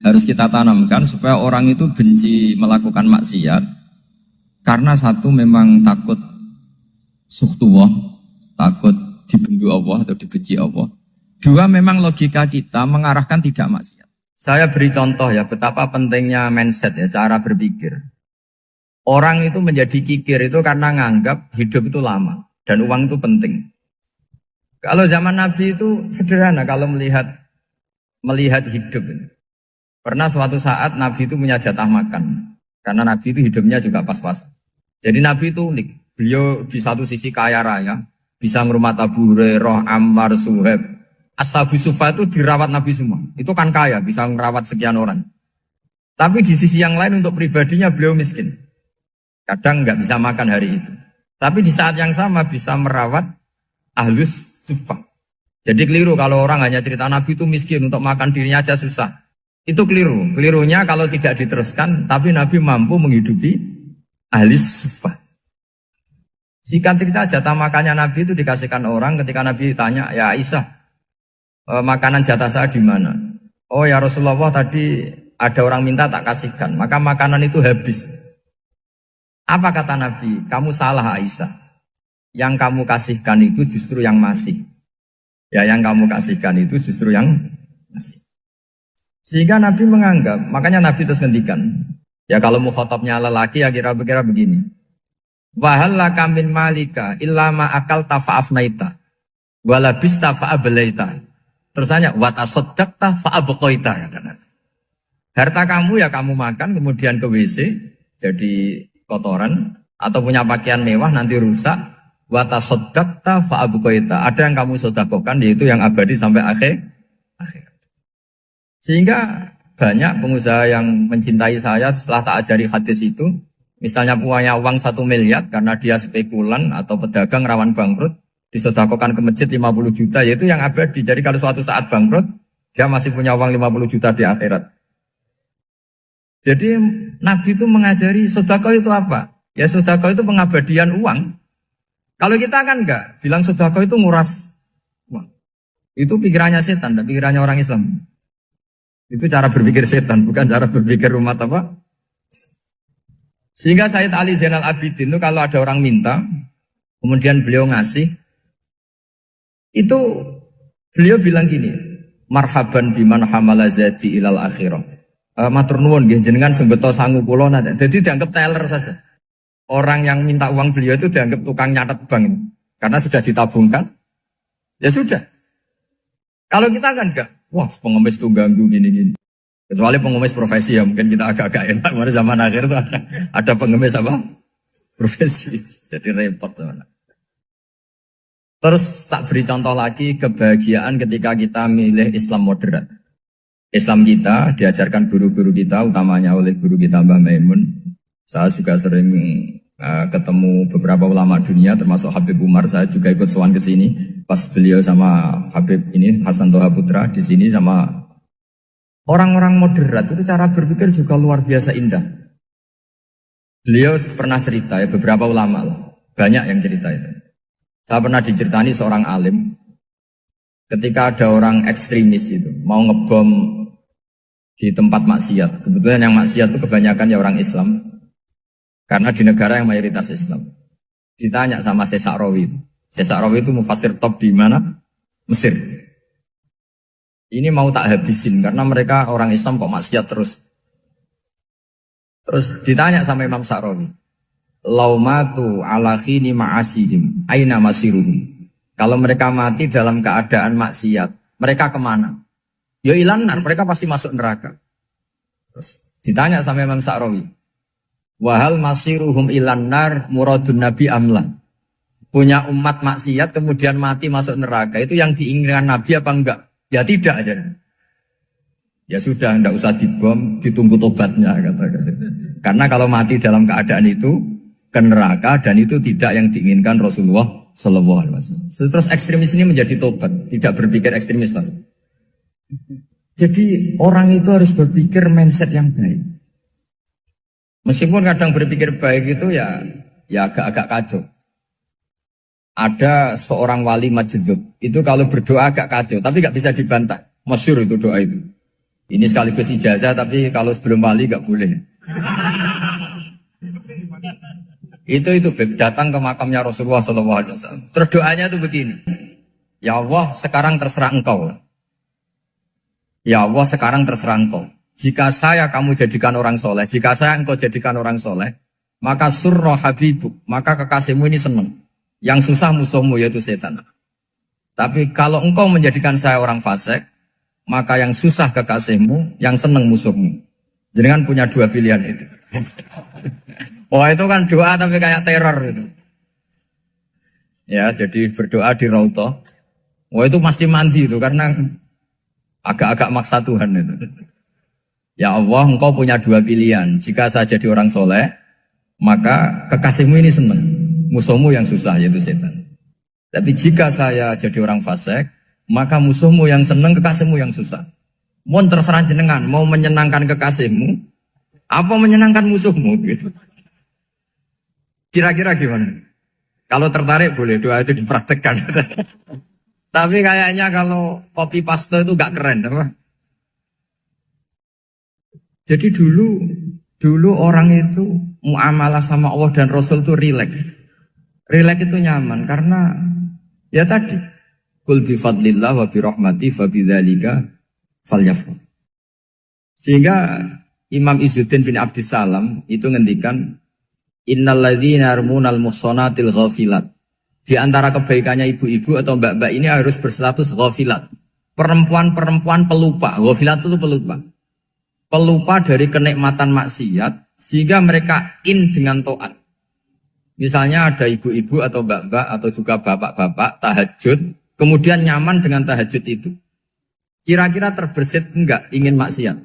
Harus kita tanamkan supaya orang itu benci melakukan maksiat karena satu memang takut sukhtuwah, takut dibendu Allah atau dibenci Allah. Dua memang logika kita mengarahkan tidak maksiat. Saya beri contoh ya betapa pentingnya mindset ya, cara berpikir. Orang itu menjadi kikir itu karena nganggap hidup itu lama dan uang itu penting. Kalau zaman Nabi itu sederhana kalau melihat hidup ini. Pernah suatu saat Nabi itu punya jatah makan. Karena Nabi itu hidupnya juga pas-pasan. Jadi Nabi itu unik. Beliau di satu sisi kaya raya. Bisa ngurmat Abu Hurairah, Ammar, Suhaib. Ashabu Sufa itu dirawat Nabi semua. Itu kan kaya, bisa merawat sekian orang. Tapi di sisi yang lain untuk pribadinya beliau miskin. Kadang nggak bisa makan hari itu. Tapi di saat yang sama bisa merawat Ahlus Sufa. Jadi keliru kalau orang hanya cerita Nabi itu miskin, untuk makan dirinya aja susah. Itu keliru. Kelirunya kalau tidak diteruskan, tapi Nabi mampu menghidupi ahli sufa. Singkat cerita jatah makannya Nabi itu dikasihkan orang ketika Nabi tanya, ya Aisyah, makanan jatah saya di mana? Oh ya Rasulullah tadi ada orang minta tak kasihkan, maka makanan itu habis. Apa kata Nabi? Kamu salah Aisyah. Yang kamu kasihkan itu justru yang masih. Ya yang kamu kasihkan itu justru yang masih. Sehingga Nabi menganggap, makanya Nabi terus ngendikan. Ya kalau mukhatabnya lelaki ya kira-kira begini. Wahallaka min malika illa ma akalta fa'afnaita walabista fa'ablaita. Terus tanya wa tasaddaqta fa'abqaita kata Nabi. Harta kamu ya kamu makan kemudian ke WC jadi kotoran atau punya pakaian mewah nanti rusak. Wa tasaddaqta fa'abqaita. Ada yang kamu sedekahkan yaitu yang abadi sampai akhir. Sehingga banyak pengusaha yang mencintai saya setelah tak ajari hadis itu. Misalnya punya uang 1 miliar karena dia spekulan atau pedagang rawan bangkrut, disedekahkan ke masjid 50 juta, yaitu yang abadi. Jadi kalau suatu saat bangkrut, dia masih punya uang 50 juta di akhirat. Jadi Nabi itu mengajari sedekah itu apa? Ya sedekah itu pengabadian uang. Kalau kita kan enggak, bilang sedekah itu nguras uang. Itu pikirannya setan, dan pikirannya orang Islam. Itu cara berpikir setan, bukan cara berpikir umat apa? Sehingga Sayyid Ali Zainal Abidin itu kalau ada orang minta, kemudian beliau ngasih, itu beliau bilang gini, marhaban biman hamala zadi ilal akhirah. Matur nuwun nggih jenengan sing beto sangu kula nate. Jadi dianggap teller saja. Orang yang minta uang beliau itu dianggap tukang nyatet bank ini. Karena sudah ditabungkan. Ya sudah. Kalau kita kan enggak, wah pengemis tuh ganggu gini-gini. Kecuali pengemis profesi ya, mungkin kita agak-agak enak. Karena zaman akhir itu ada pengemis apa? Profesi. Jadi repot teman. Terus tak beri contoh lagi kebahagiaan ketika kita milih Islam moderat. Islam kita diajarkan guru-guru kita, utamanya oleh guru kita Mbah Maimun. Saya juga sering ketemu beberapa ulama dunia, termasuk Habib Umar. Saya juga ikut sowan ke sini pas beliau sama Habib ini Hasan Toha Putra di sini sama orang-orang moderat. Itu cara berpikir juga luar biasa indah. Beliau pernah cerita ya, beberapa ulama lah, banyak yang cerita itu. Saya pernah diceritani seorang alim ketika ada orang ekstremis itu mau ngebom di tempat maksiat. Kebetulan yang maksiat itu kebanyakan ya orang Islam. Karena di negara yang mayoritas Islam. Ditanya sama Syekh Sa'rawi. Syekh Sa'rawi itu mufassir top di mana? Mesir. Ini mau tak habisin karena mereka orang Islam kok maksiat terus. Terus ditanya sama Imam Sa'rawi. Laumatu ala khini ma'asihim aina masiruhum. Kalau mereka mati dalam keadaan maksiat, mereka kemana? Ya ilanar, mereka pasti masuk neraka. Terus ditanya sama Imam Sa'rawi. Wahal masiruhum ilanar muradun nabi amlan. Punya umat maksiat kemudian mati masuk neraka, itu yang diinginkan Nabi apa enggak? Ya tidak aja. Ya sudah, enggak usah dibom, ditunggu tobatnya kata. Karena kalau mati dalam keadaan itu ke neraka, dan itu tidak yang diinginkan Rasulullah Sallallahu Alaihi Wasallam. Terus ekstremis ini menjadi tobat, tidak berpikir ekstremis Mas. Jadi orang itu harus berpikir mindset yang baik. Meskipun kadang berpikir baik itu ya agak-agak kacau. Ada seorang wali majdub, itu kalau berdoa agak kacau, tapi gak bisa dibantah. Masyhur itu doa itu. Ini sekaligus ijazah, tapi kalau sebelum wali gak boleh. Itu datang ke makamnya Rasulullah SAW. Terus doanya itu begini. Ya Allah, sekarang terserah engkau. Ya Allah, sekarang terserah engkau. Jika saya kamu jadikan orang soleh, jika saya engkau jadikan orang soleh, maka surra habibuk, maka kekasihmu ini senang. Yang susah musuhmu yaitu setan. Tapi kalau engkau menjadikan saya orang fasik, maka yang susah kekasihmu, yang senang musuhmu. Jangan punya dua pilihan itu. Wah itu kan doa tapi kayak teror itu. Ya jadi berdoa di Raudhah. Wah itu pasti mandi itu karena agak-agak maksa Tuhan itu. Ya Allah, engkau punya dua pilihan. Jika saya jadi orang soleh, maka kekasihmu ini senang. Musuhmu yang susah, yaitu setan. Tapi jika saya jadi orang fasik, maka musuhmu yang senang, kekasihmu yang susah. Mohon terserah jenengan, mau menyenangkan kekasihmu, apa menyenangkan musuhmu? Gitu. Kira-kira gimana? Kalau tertarik boleh doa itu dipraktekkan. Tapi kayaknya kalau copy paste itu gak keren, apa? Jadi dulu orang itu muamalah sama Allah dan Rasul itu rileks. Rileks itu nyaman karena ya tadi kul bi fadlillah wa bi rahmati fa bidzalika falyafrah. Sehingga Imam Izzuddin bin Abdissalam itu ngendikan innalladzina yarmunal muhsanatil ghafilat. Di antara kebaikannya ibu-ibu atau mbak-mbak ini harus berstatus ghafilat. Perempuan-perempuan pelupa. Ghafilat itu pelupa. Pelupa dari kenikmatan maksiat sehingga mereka dengan taat. Misalnya ada ibu-ibu atau mbak-mbak atau juga bapak-bapak tahajud, kemudian nyaman dengan tahajud itu. Kira-kira terbersit enggak ingin maksiat?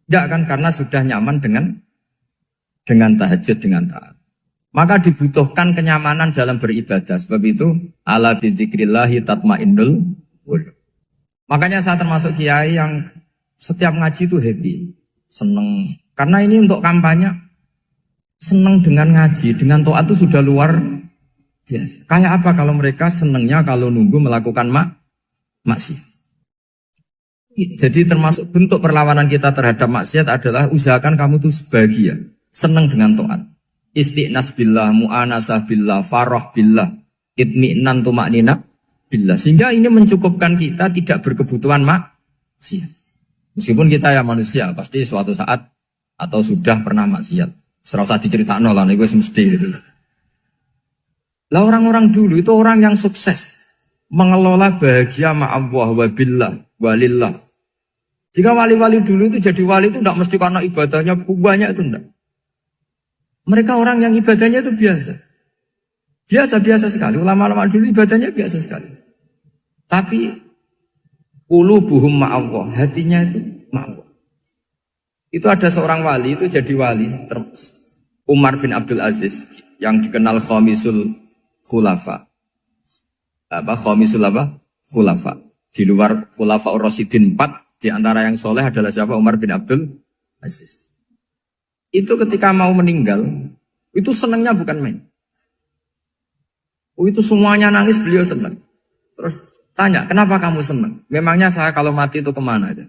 Enggak kan, karena sudah nyaman dengan tahajud, dengan taat. Maka dibutuhkan kenyamanan dalam beribadah. Sebab itu, ala bidzikrillahi tatmainnul qulub. Makanya saya termasuk kiai yang setiap ngaji itu happy, seneng. Karena ini untuk kampanye, seneng dengan ngaji, dengan taat itu sudah luar biasa. Kayak apa kalau mereka senengnya kalau nunggu melakukan maksiat. Jadi termasuk bentuk perlawanan kita terhadap maksiat adalah usahakan kamu tuh bahagia, senang dengan taat. Istiqnas billah, mu'anasah billah, farah billah, itmi'nan tumaknina billah. Sehingga ini mencukupkan kita tidak berkebutuhan maksiat. Meskipun kita ya manusia, pasti suatu saat atau sudah pernah maksiat. Serasa diceritakan lah, itu mesti gitu. Lah orang-orang dulu itu orang yang sukses mengelola bahagia ma'allah wa billah walillah. Jika wali-wali dulu itu jadi wali itu tidak mesti karena ibadahnya banyak, itu enggak. Mereka orang yang ibadahnya itu biasa. Biasa-biasa sekali. Ulama-ulama dulu ibadahnya biasa sekali. Tapi qulubuhum ma'allah, hatinya itu ma'allah. Itu ada seorang wali itu jadi wali, Umar bin Abdul Aziz yang dikenal khamisul khulafa. Khamisul khulafa. Di luar khulafa Ar-Rasyidin 4, di antara yang soleh adalah siapa? Umar bin Abdul Aziz. Itu ketika mau meninggal, itu senangnya bukan main. Itu semuanya nangis, beliau senang. Terus tanya, kenapa kamu senang? Memangnya saya kalau mati itu kemana aja?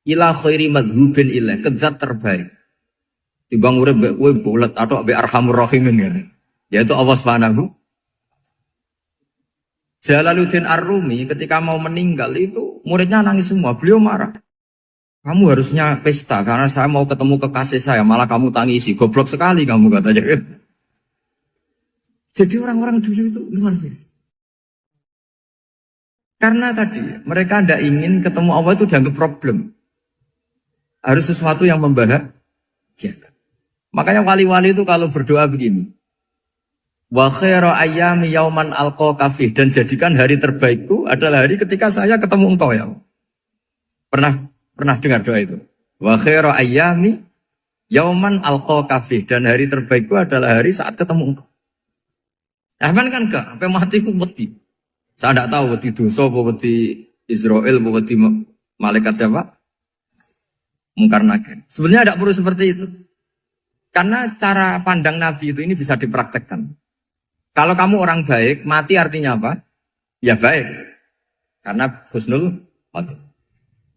Ila khairi madhubin ilah, ke zat terbaik. Dibang urip mbek kowe bulet atau mbek arhamur rahimin gitu. Yaitu Allah Subhanahu. Jalaluddin Ar-Rumi ketika mau meninggal itu muridnya nangis semua, beliau marah. Kamu harusnya pesta karena saya mau ketemu kekasih saya, malah kamu tangisi, goblok sekali kamu katanya. Jadi orang-orang dulu itu luar biasa. Karena tadi mereka tidak ingin ketemu Allah itu dianggap problem. Harus sesuatu yang membahagiakan. Makanya wali-wali itu kalau berdoa begini. Wa khairu ayyami yauman alqa kafih, dan jadikan hari terbaikku adalah hari ketika saya ketemu engkau ya. Pernah dengar doa itu? Wa khairu ayyami yauman alqa kafih, dan hari terbaikku adalah hari saat ketemu engkau. Aman kan enggak? Sampai mati ku wedi. Saya tidak tahu wedi dosa apa wedi Israel apa wedi malaikat siapa? Mungkar nakir. Sebenarnya tidak perlu seperti itu. Karena cara pandang Nabi itu ini bisa dipraktekkan. Kalau kamu orang baik, mati artinya apa? Ya baik. Karena husnul khotimah.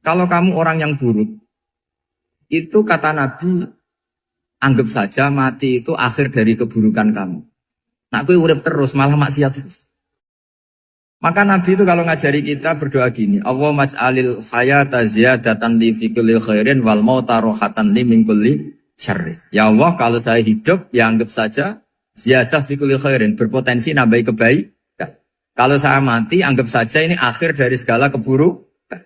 Kalau kamu orang yang buruk, itu kata Nabi, anggap saja mati itu akhir dari keburukan kamu. Nah, aku urip terus, malah maksiat terus. Maka Nabi itu kalau ngajari kita berdoa gini, Allah maj'alil hayata ziyadatan li fi kulli khairin wal mauta rohatan li min kulli syarri. Ya Allah, kalau saya hidup, ya anggap saja ziyadah fi kulli khairin, berpotensi nambahi kebaikan. Kalau saya mati, anggap saja ini akhir dari segala keburukan.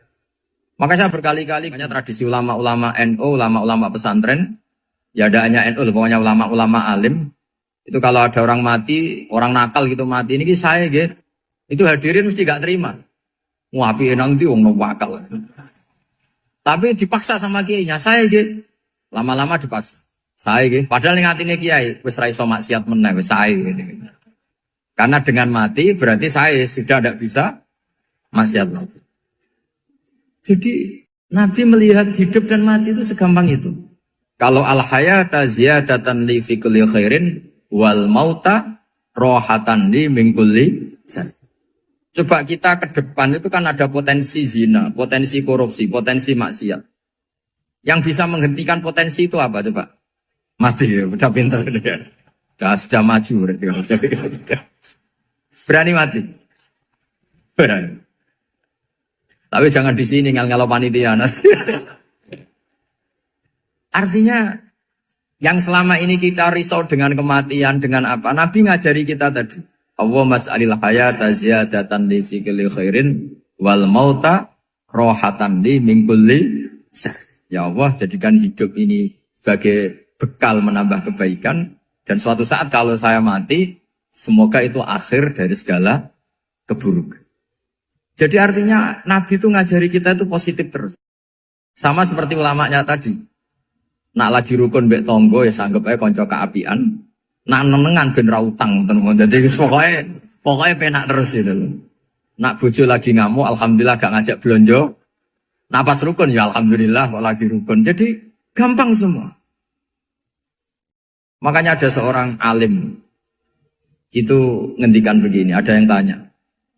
Maka saya berkali-kali, banyak tradisi ulama-ulama NU, ulama-ulama pesantren, ya ada hanya NU, pokoknya ulama-ulama alim. Itu kalau ada orang mati, orang nakal gitu mati, ini saya gitu. Itu hadirin mesti gak terima. Ngapain nanti orang nakal. Tapi dipaksa sama kiainya, saya gitu. Lama-lama dipaksa. Saya gitu. Padahal ingatinnya kiai, wis ra iso maksiat meneh, wis saya gitu. Karena dengan mati berarti saya sudah tidak bisa maksiat lagi. Jadi Nabi melihat hidup dan mati itu segampang itu. Kalau al-hayata ziyadatan li fi kulli khairin wal mauta rohatan li min kulli syarr. Coba kita ke depan itu kan ada potensi zina, potensi korupsi, potensi maksiat. Yang bisa menghentikan potensi itu apa coba? Mati ya, udah pintar ya. Sudah maju berarti. Berani mati? Berani. Tapi jangan di sini ngel-ngelo panitia. Artinya yang selama ini kita risau dengan kematian, dengan apa? Nabi ngajari kita tadi. Allah mas'alil hayata ziyadatan li fi kulli khairin wal mauta rohatan li min kulli syarr. Ya Allah, jadikan hidup ini sebagai bekal menambah kebaikan, dan suatu saat kalau saya mati, semoga itu akhir dari segala keburukan. Jadi artinya Nabi itu ngajari kita itu positif terus. Sama seperti ulamanya tadi. Nak lagi rukun mbek tonggo ya sanggep ae kanca keapian. Nak nenengan ben ra utang tenan. Dadi pokoknya penak terus itu. Nak bojo lagi ngamuk alhamdulillah gak ngajak blonjo. Nak pas rukun ya alhamdulillah kok lagi rukun. Jadi gampang semua. Makanya ada seorang alim itu ngendikan begini, ada yang tanya.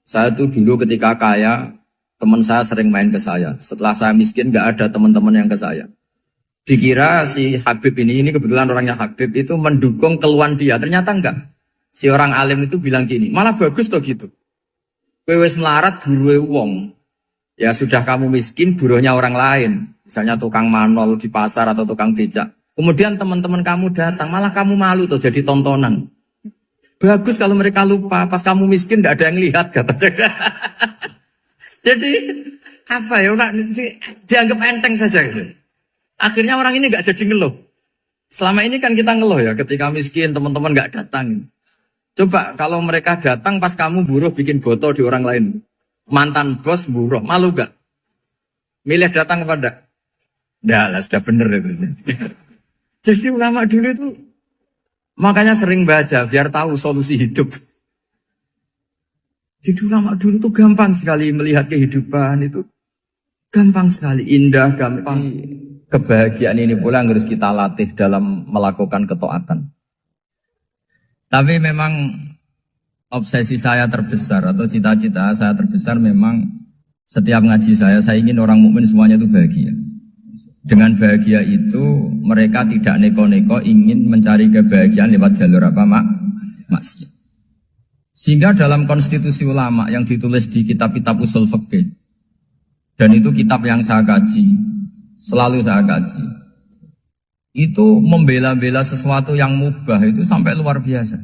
Saya tuh dulu ketika kaya, teman saya sering main ke saya. Setelah saya miskin gak ada teman-teman yang ke saya. Dikira si Habib ini kebetulan orangnya Habib itu mendukung keluhan dia. Ternyata enggak. Si orang alim itu bilang gini, malah bagus toh gitu. Kowe wis melarat buruhe wong. Ya sudah kamu miskin buruhnya orang lain. Misalnya tukang manol di pasar atau tukang becak. Kemudian teman-teman kamu datang, malah kamu malu tuh jadi tontonan. Bagus kalau mereka lupa, pas kamu miskin tidak ada yang lihat katanya. Jadi apa ya, dianggap enteng saja gitu. Akhirnya orang ini nggak jadi ngeluh. Selama ini kan kita ngeluh ya, ketika miskin teman-teman nggak datang. Coba kalau mereka datang pas kamu buruh bikin foto di orang lain, mantan bos buruh, malu gak? Milih datang kepada? Dah lah sudah bener itu. Jadi ulama dulu itu makanya sering baca biar tahu solusi hidup. Jadi ulama dulu itu gampang sekali melihat kehidupan itu, gampang sekali, indah, gampang. Kebahagiaan ini pula yang harus kita latih dalam melakukan ketaatan. Tapi memang obsesi saya terbesar atau cita-cita saya terbesar memang setiap ngaji saya ingin orang mukmin semuanya itu bahagia. Dengan bahagia itu mereka tidak neko-neko ingin mencari kebahagiaan lewat jalur apa maksiat. Sehingga dalam konstitusi ulama yang ditulis di kitab-kitab usul fikih, dan itu kitab yang saya kaji, selalu saya kaji, itu membela-bela sesuatu yang mubah itu sampai luar biasa.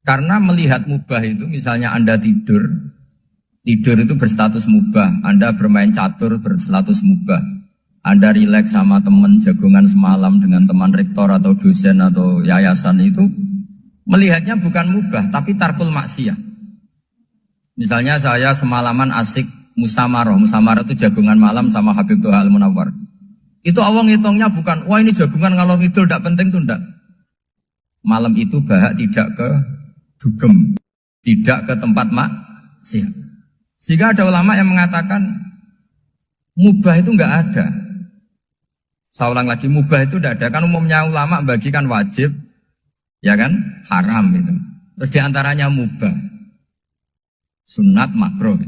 Karena melihat mubah itu, misalnya Anda tidur itu berstatus mubah. Anda bermain catur berstatus mubah. Anda rileks sama teman jagongan semalam dengan teman rektor atau dosen atau yayasan itu, melihatnya bukan mubah tapi tarkul maksiyah. Misalnya saya semalaman asik Musamarah itu jagungan malam sama Habib Toha Al-Munawwar. Itu awang hitungnya bukan, wah ini jagungan ngalor ngidul tidak penting, itu tidak. Malam itu bahak tidak ke dugem, tidak ke tempat maksiat. Sehingga ada ulama yang mengatakan mubah itu enggak ada. Saya ulang lagi, mubah itu tidak ada. Kan umumnya ulama bagikan wajib, ya kan, haram itu. Terus diantaranya mubah, sunat, makruh.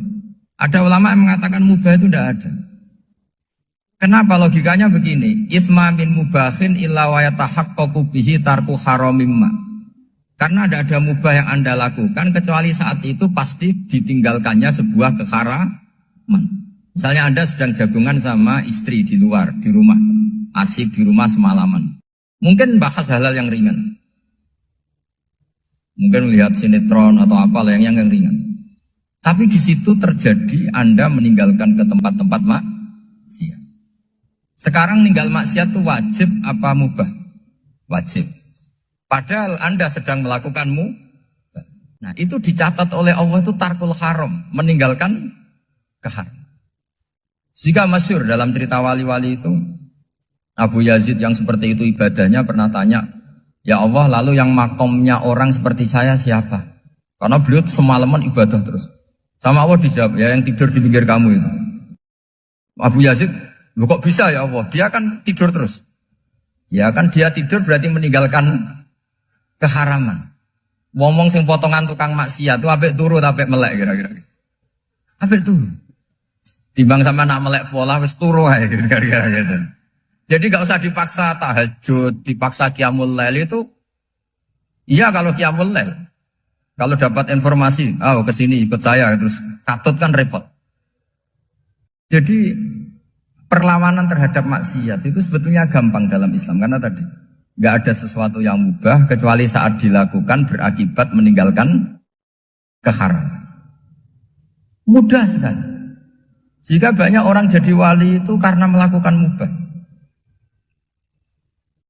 Ada ulama yang mengatakan mubah itu tidak ada. Kenapa? Logikanya begini, itsma min mubahin illa wa yatahaqqaqu bihi tarku haramimma. Karena tidak ada mubah yang Anda lakukan kecuali saat itu pasti ditinggalkannya sebuah keharaman. Misalnya Anda sedang jagungan sama istri di luar, di rumah, asik di rumah semalaman. Mungkin bahas hal-hal yang ringan. Mungkin melihat sinetron atau apa yang ringan. Tapi di situ terjadi Anda meninggalkan ke tempat-tempat maksiat. Sekarang ninggal maksiat itu wajib apa mubah? Wajib. Padahal Anda sedang melakukan mubah. Nah itu dicatat oleh Allah itu tarkul haram, meninggalkan keharam. Jika masyhur dalam cerita wali-wali itu, Abu Yazid yang seperti itu ibadahnya pernah tanya, ya Allah lalu yang makomnya orang seperti saya siapa? Karena beliau semalaman ibadah terus. Sama Allah dijawab, ya yang tidur di pinggir kamu itu. Abu Yazid, lu kok bisa ya Allah? Dia kan tidur terus. Ya kan dia tidur berarti meninggalkan keharaman. Ngomong sing potongan tukang maksiat itu apik turu apik melek kira-kira. Apik turu. Timbang sama nak melek pola wis turu ae kira-kira gitu. Jadi gak usah dipaksa tahajud, dipaksa qiyamul lail itu. Iya kalau qiyamul lail. Kalau dapat informasi, kesini ikut saya, terus katut kan repot. Jadi perlawanan terhadap maksiat itu sebetulnya gampang dalam Islam. Karena tadi, gak ada sesuatu yang mubah kecuali saat dilakukan berakibat meninggalkan keharaman. Mudah sekali. Jika banyak orang jadi wali itu karena melakukan mubah.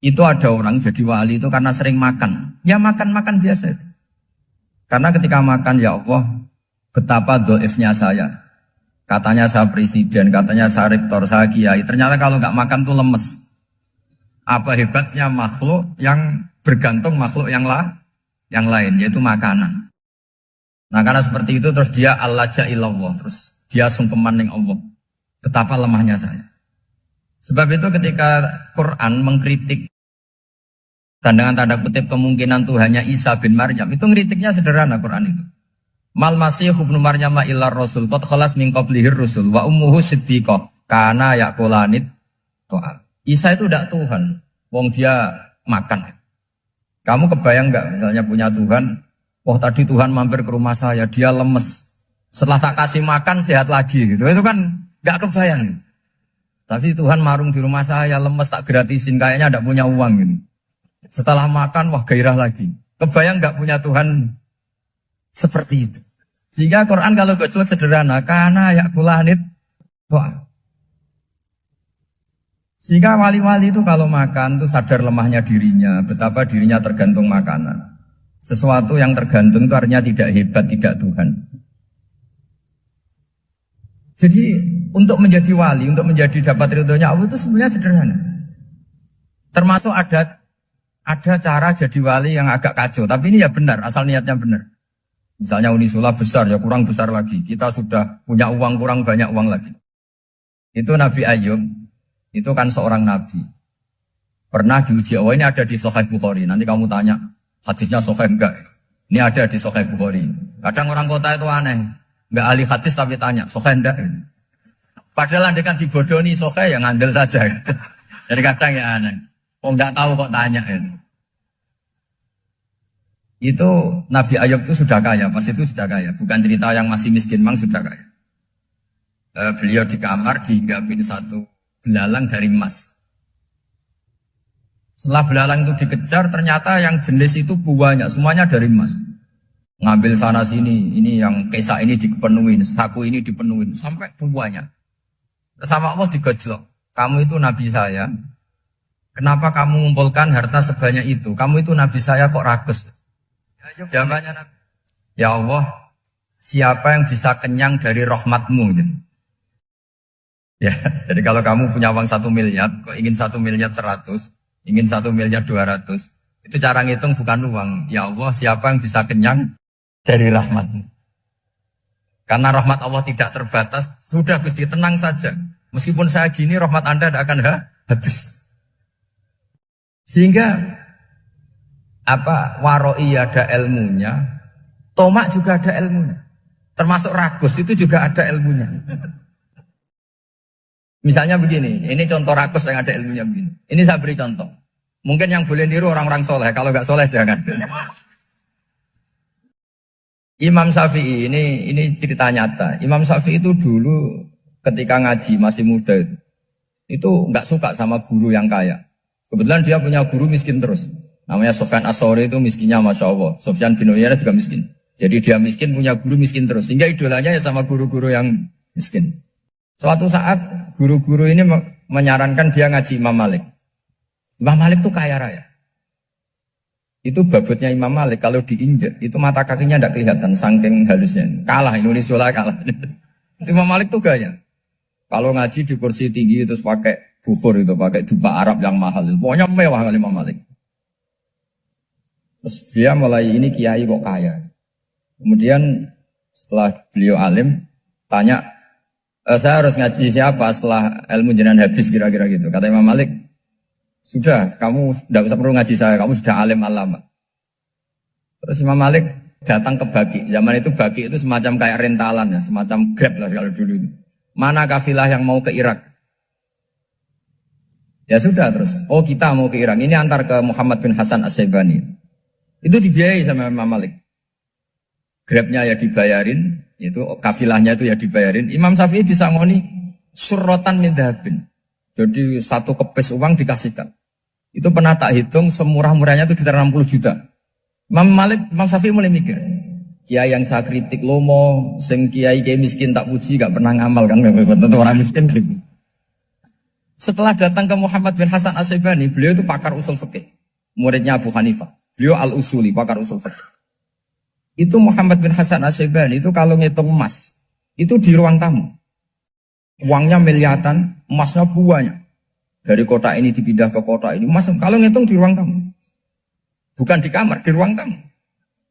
Itu ada orang jadi wali itu karena sering makan. Ya makan-makan biasa itu. Karena ketika makan, ya Allah, betapa doifnya saya. Katanya saya presiden, katanya saya rektor, saya kiai. Ternyata kalau nggak makan tuh lemes. Apa hebatnya makhluk yang bergantung makhluk yang lain, yaitu makanan. Nah karena seperti itu terus dia al-laja ilallah, terus dia sungkeman ning Allah. Betapa lemahnya saya. Sebab itu ketika Quran mengkritik dan dengan tanda kutip kemungkinan Tuhannya Isa bin Maryam, itu ngeritiknya sederhana Quran itu. Mal masih ibnu Maryam illar rasul qad khalas min qablihir rusul wa ummuhu siddiqah kana yaqulanit ta'am. Isa itu tidak Tuhan, wong dia makan. Kamu kebayang enggak misalnya punya Tuhan, wah tadi Tuhan mampir ke rumah saya, dia lemes. Setelah tak kasih makan sehat lagi gitu. Itu kan enggak kebayang. Tapi Tuhan marung di rumah saya, lemes tak gratisin, kayaknya enggak punya uang gitu. Setelah makan wah gairah lagi. Kebayang enggak punya Tuhan seperti itu. Sehingga Quran kalau gojlok sederhana, karena yakulanit toa. Sehingga wali-wali itu kalau makan itu sadar lemahnya dirinya, betapa dirinya tergantung makanan. Sesuatu yang tergantung itu artinya tidak hebat, tidak Tuhan. Jadi untuk menjadi wali, untuk menjadi dapat ridhonya Allah itu sebenarnya sederhana. Termasuk ada cara jadi wali yang agak kacau, tapi ini ya benar, asal niatnya benar. Misalnya Unisula besar, ya kurang besar lagi. Kita sudah punya uang, kurang banyak uang lagi. Itu Nabi Ayub, itu kan seorang nabi. Pernah diuji, oh ini ada di Sahih Bukhari. Nanti kamu tanya, hadisnya Sahih enggak? Ini ada di Sahih Bukhari. Kadang orang kota itu aneh. Enggak ahli hadis tapi tanya, Sahih enggak? Padahal anda kan dibodohi Sahih, ya ngandel saja. Jadi kadang ya aneh. Oh enggak tahu kok tanya. Itu Nabi Ayub itu sudah kaya, pas itu sudah kaya. Bukan cerita yang masih miskin, memang sudah kaya. Beliau di kamar dihinggapin satu belalang dari emas. Setelah belalang itu dikejar, ternyata yang jenis itu banyak, semuanya dari emas. Ngambil sana sini, ini yang kesak ini dipenuhin, saku ini dipenuhin, sampai banyak. Sama Allah digojlok. Kamu itu Nabi saya, kenapa kamu mengumpulkan harta sebanyak itu? Kamu itu Nabi saya kok rakus? Jawabannya Nabi, ya Allah, siapa yang bisa kenyang dari rahmatmu? Ya, jadi kalau kamu punya uang 1 miliar, kok ingin 1 miliar 100, ingin 1 miliar 200, itu cara ngitung bukan uang. Ya Allah, siapa yang bisa kenyang dari rahmatmu? Karena rahmat Allah tidak terbatas, sudah Gusti tenang saja. Meskipun saya gini, rahmat Anda tidak akan habis. Sehingga waroi ada ilmunya, tomak juga ada ilmunya. Termasuk ragus itu juga ada ilmunya. Misalnya begini, ini contoh rakus yang ada ilmunya begini. Ini saya beri contoh. Mungkin yang boleh niru orang-orang soleh, kalau nggak soleh jangan. Imam Syafi'i ini cerita nyata. Imam Syafi'i itu dulu ketika ngaji masih muda itu nggak suka sama guru yang kaya. Kebetulan dia punya guru miskin terus. Namanya Sufyan As-Tsauri, itu miskinnya Masya Allah. Sufyan bin Uyainah juga miskin. Jadi dia miskin, punya guru miskin terus. Sehingga idolanya ya sama guru-guru yang miskin. Suatu saat guru-guru ini menyarankan dia ngaji Imam Malik. Imam Malik itu kaya raya. Itu babutnya Imam Malik, kalau diinjek itu mata kakinya tidak kelihatan, saking halusnya. Kalah, Indonesia lah kalah. Imam Malik itu gaya. Kalau ngaji di kursi tinggi terus pakai bukhur itu, pakai dupa Arab yang mahal. Pokoknya mewah kali Imam Malik. Terus dia mulai ini kiai kok kaya. Kemudian setelah beliau alim, tanya, saya harus ngaji siapa setelah ilmu jenengan habis kira-kira gitu. Kata Imam Malik, sudah, kamu tidak usah perlu ngaji saya, kamu sudah alim alama. Terus Imam Malik datang ke Baki. Zaman itu Baki itu semacam kayak rentalan ya, semacam Grab lah kalau dulu. Mana kafilah yang mau ke Irak? Ya sudah terus, oh kita mau ke Irak. Ini antar ke Muhammad bin Hasan As-Syaibani. Itu dibiayai sama Imam Malik. Grabnya ya dibayarin, itu kafilahnya itu ya dibayarin. Imam Syafi'i disangoni surrotan min dhahabin. Jadi satu kepes uang dikasihkan. Itu pernah tak hitung semurah-murahnya itu sekitar 60 juta. Imam Syafi'i mulai mikir, kiai yang saya kritik lomo, sing kiai miskin tak puji, gak pernah ngamal kan, tentu orang miskin. Setelah datang ke Muhammad bin Hasan As-Syaibani, beliau itu pakar usul fikih, muridnya Abu Hanifah. Beliau al-usuli, pakar usul fikih. Itu Muhammad bin Hasan As-Syaibani itu kalau ngitung emas, itu di ruang tamu. Uangnya miliaran, emasnya banyak. Dari kota ini dipindah ke kota ini. Mas, kalau ngitung di ruang tamu. Bukan di kamar, di ruang tamu.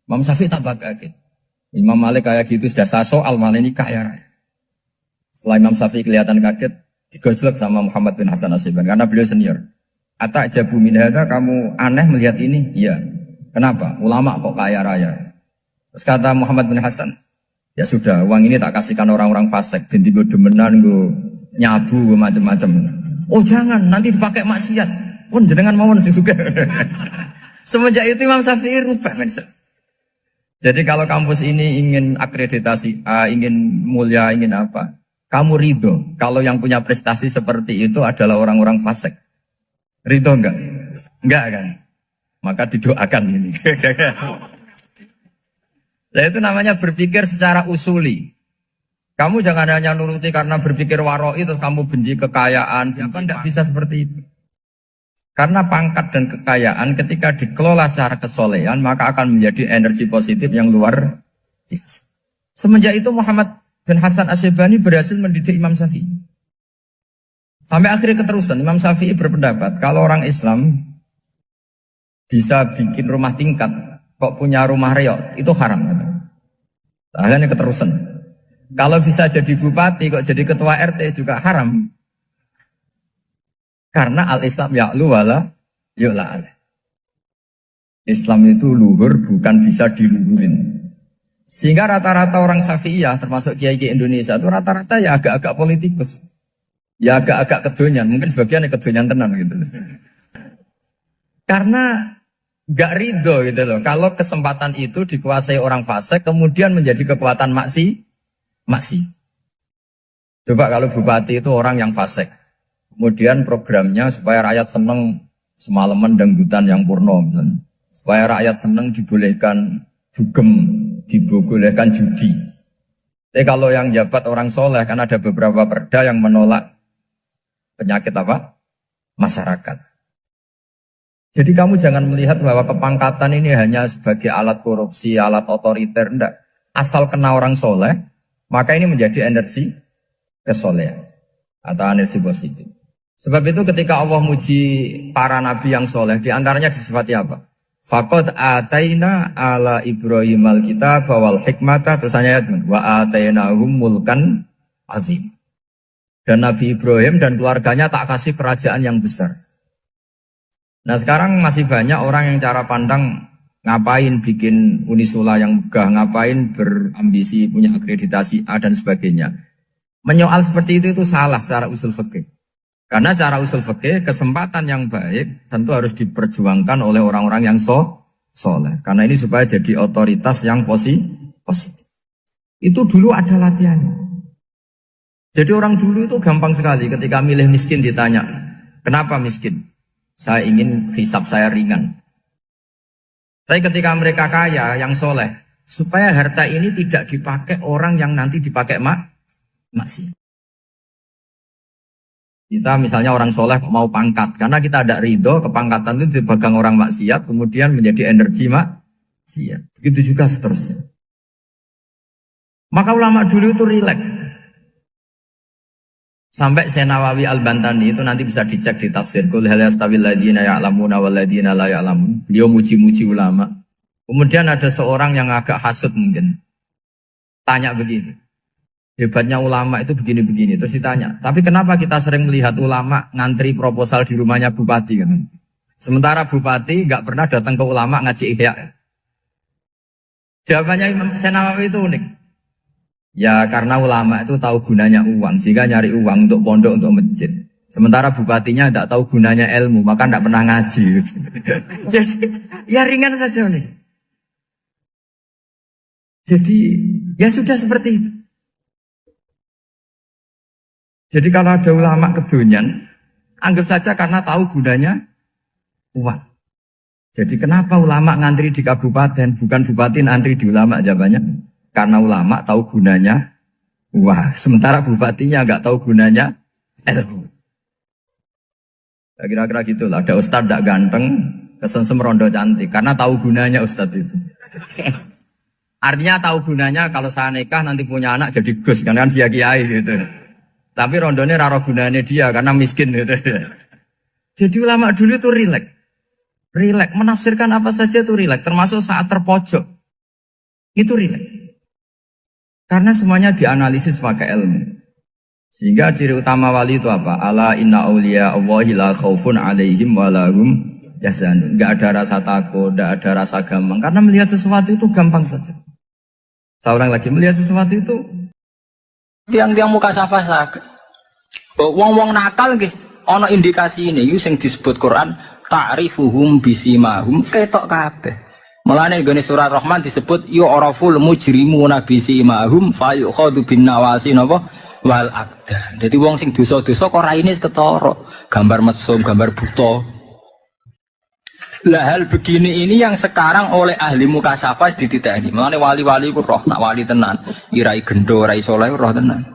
Imam Syafi'i tambah kaget. Imam Malik kayak gitu sudah soal malah ini kaya raya. Setelah Imam Syafi'i kelihatan kaget, digojlok sama Muhammad bin Hasan Asyibani karena beliau senior. Atak jabu min hadza, kamu aneh melihat ini? Iya. Kenapa? Ulama kok kaya raya. Terus kata Muhammad bin Hasan, ya sudah, uang ini tak kasihkan orang-orang fasik, binti gue demenan, gue nyabu, gue macam-macam. Oh jangan, nanti dipakai maksiat. Pun jenengan mawon sing sugih. Semenjak itu Imam Syafi'i rubah. Jadi kalau kampus ini ingin akreditasi A, ingin mulia, ingin apa, kamu ridho kalau yang punya prestasi seperti itu adalah orang-orang fasik. Ridho enggak? Enggak kan? Maka didoakan ini. Nah itu namanya berpikir secara usuli. Kamu jangan hanya nuruti karena berpikir waroi terus kamu benci kekayaan. Bukan, tidak bisa seperti itu. Karena pangkat dan kekayaan ketika dikelola secara kesolehan maka akan menjadi energi positif yang luar biasa. Semenjak itu Muhammad bin Hasan Asyibani berhasil mendidik Imam Syafi'i. Sampai akhirnya keterusan Imam Syafi'i berpendapat kalau orang Islam bisa bikin rumah tingkat kok punya rumah reot itu haram. Akhirnya keterusan. Kalau bisa jadi bupati kok jadi ketua RT juga haram. Karena al-Islam ya'lu wala yu'la alaih. Islam itu luhur bukan bisa diluhurin. Sehingga rata-rata orang Syafi'iyah termasuk kiai-kiai Indonesia itu rata-rata ya agak-agak politikus. Ya agak-agak kedonyan, mungkin sebagian kedonyan tenan gitu. Karena gak ridho gitu loh. Kalau kesempatan itu dikuasai orang fasik kemudian menjadi kekuatan maksi. Coba kalau bupati itu orang yang fasik, kemudian programnya supaya rakyat seneng semalaman dangdutan yang purno misalnya, supaya rakyat seneng dibolehkan dugem, dibolehkan judi. Tapi kalau yang jabat orang soleh kan ada beberapa perda yang menolak penyakit apa? Masyarakat. Jadi kamu jangan melihat bahwa kepangkatan ini hanya sebagai alat korupsi, alat otoriter, enggak. Asal kena orang soleh maka ini menjadi energi kesolehan atau energi positif. Sebab itu ketika Allah muji para nabi yang soleh, diantaranya disifati apa? Faqad ataina ala Ibrahim al-kitab wal hikmata, terus ayat wa atainahum mulkan azim. Dan Nabi Ibrahim dan keluarganya tak kasih kerajaan yang besar. Nah sekarang masih banyak orang yang cara pandang ngapain bikin unisula yang megah, ngapain berambisi punya akreditasi A dan sebagainya. Menyoal seperti itu salah secara usul fikih. Karena secara usul fikih kesempatan yang baik tentu harus diperjuangkan oleh orang-orang yang soleh. Karena ini supaya jadi otoritas yang positif. Itu dulu ada latihannya. Jadi orang dulu itu gampang sekali ketika milih miskin ditanya, kenapa miskin? Saya ingin hisab saya ringan. Tapi ketika mereka kaya, yang soleh, supaya harta ini tidak dipakai orang yang nanti dipakai maksiat. Kita misalnya orang soleh mau pangkat, karena kita ada ridho, kepangkatan itu dipegang orang maksiat, kemudian menjadi energi maksiat. Begitu juga seterusnya. Maka ulama dulu itu rileks. Sampai Nawawi Al-Bantani itu nanti bisa dicek di tafsir Qul hal yastawil ladzina ya'lamuna wal ladzina la ya'lamun. Beliau muji-muji ulama. Kemudian ada seorang yang agak hasud mungkin. Tanya begini. Hebatnya ulama itu begini-begini. Terus ditanya, tapi kenapa kita sering melihat ulama ngantri proposal di rumahnya bupati gitu. Sementara bupati enggak pernah datang ke ulama ngaji ihya. Jawabannya Imam Nawawi itu unik. Ya karena ulama itu tahu gunanya uang, sehingga nyari uang untuk pondok, untuk masjid. Sementara bupatinya tidak tahu gunanya ilmu, maka tidak pernah ngaji. Jadi ya ringan saja nih. Jadi ya sudah seperti itu. Jadi kalau ada ulama kedonyan, anggap saja karena tahu gunanya uang. Jadi kenapa ulama ngantri di kabupaten, bukan bupati ngantri di ulama jawabannya? Karena ulama tahu gunanya uang, sementara bupatinya nggak tahu gunanya ilmu. Ya, kira-kira gitulah. Ada ustadz tidak ganteng, kesensem rondo cantik, karena tahu gunanya ustadz itu. Artinya tahu gunanya kalau saya nikah nanti punya anak jadi gus, kan dia kiai gitu. Tapi rondone raro gunanya dia karena miskin gitu. Jadi ulama dulu itu rileks. Rileks menafsirkan apa saja itu rileks, termasuk saat terpojok. Itu rileks. Karena semuanya dianalisis pakai ilmu. Sehingga ciri utama wali itu apa? Ala inna awliya Allahi la khaufun alaihim walahum yahzanun. Enggak ada rasa takut, enggak ada rasa gampang. Karena melihat sesuatu itu gampang saja. Saya ulang lagi, melihat sesuatu itu tiang-tiang muka safah. Wong-wong nakal nggih ana indikasi ini sing disebut Quran ta'rifuhum bisimahum ketok kabeh. Mulane gone surat Rahman disebut yu'raful mujrimuna bisimahum fayukhadhu bin nawasi napa wal aqdan. Dadi wong sing dosa-dosa kok raine ketara, gambar mesum, gambar buta. Lah hal begini ini yang sekarang oleh ahli mukasafah dititeni. Mulane wali-wali ku roh, nak wali tenan, irai gendo, rai saleh roh tenan.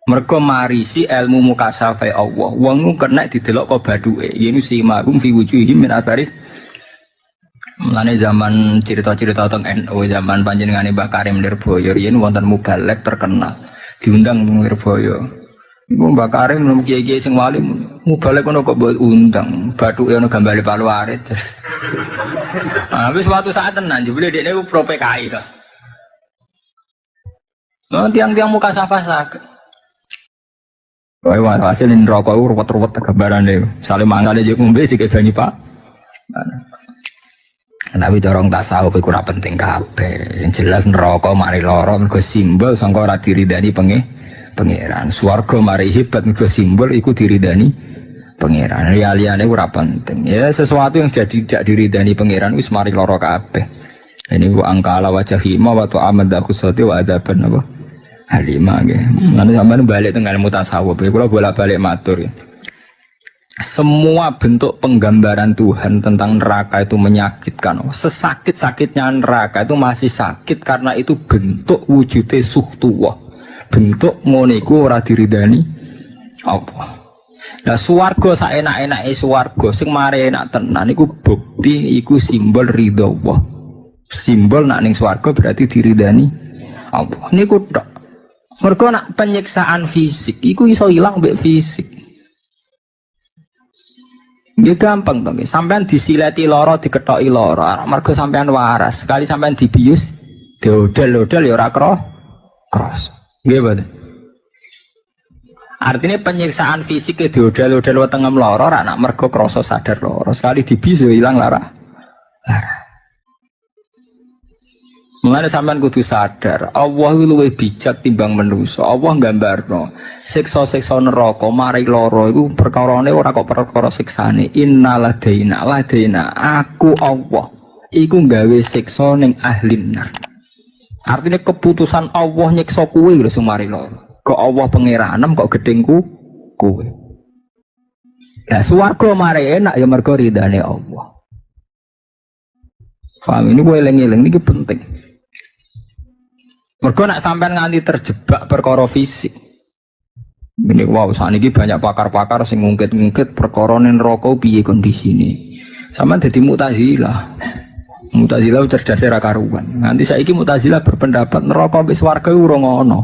Mergo marisi ilmu mukasafah Allah. Wong kena didelok kok baduke. Yen simahum fi wujuhihim min asaris. Mulane zaman cerita-cerita tentang NU zaman panjenengane Mbah Karim Nirboyo yen wonten mubalek terkenal diundang Nirboyo. Iku Mbah Karim nom kiai-kiai sing wali mubalek ngono kok mbok undang, bathuke ono gambare Palu Arit. Habis suatu saat tenan jebule dekne ku pro PKI to. Nah, tiang-tiang muka safah-safah. Wah, hasil neraka ku ruwet-ruwet gambarane. Sale mangkane yo ngombe dikebani Pak. Tapi dorong tasawuf iku ora penting kabeh. Yang jelas neraka mari lara mergo simbol sangka ora diridani pangeran. Swarga mari hebat mergo simbol iku diridani pangeran. Liyane ora penting. Ya sesuatu yang jadi tidak diridani pangeran wis mari lara kabeh. Ini wa angkala wajhima wa tu'amad khusati wa adaban apa? Halimah nggih. Lan sampeyan balik teng ilmu tasawuf. Kula bolak-balik matur ya. Semua bentuk penggambaran Tuhan tentang neraka itu menyakitkan. Sesakit-sakitnya neraka itu masih sakit karena itu bentuk wujudnya suhtuwah. Bentuk ngoniku ora diridani apa. Nah swarga saenak-enake swarga sing mari enak tenan iku bukti iku simbol ridha Allah. Simbol nak ning swarga berarti diridani apa. Niku tok. Mergo nak penyiksaan fisik iku iso ilang mbek fisik. Nggih gampang to nggih. Sampeyan disileti lara, diketoki lara, mergo sampeyan waras. Sekali sampeyan dibius, diodel-odel ya ora kros. Nggih, Pak. Artinya penyiksaan fisik e diodel-odel wetengem lara ora nak mergo krasa sadar lara. Sekali dibius ya ilang lara. Mulane sampean kudu sadar, Allah luwih bijak timbang manusa. Allah nggambarno siksa-siksa neraka mari lara iku perkarane ora kok perkara siksane. Innaladaina aku Allah iku gawe siksa ning ahli nar. Artinya keputusan Allah nyiksa kuwe lho sing mari lara. Kok Allah pangeranem kok gedengku kuwe. Lah swarga mari enak ya mergo ridane Allah. Paham ini kowe eling-eling niki penting. Mergo nak sampean nganti terjebak perkara fisik. Ini wow, saniki banyak pakar-pakar sing ngungkit-ngungkit perkara neraka piye kondisine. Sampeyan dadi Mu'tazilah. Mu'tazilah cerdas ra karuan. Nanti saiki Mu'tazilah berpendapat neraka wis warga urung ana.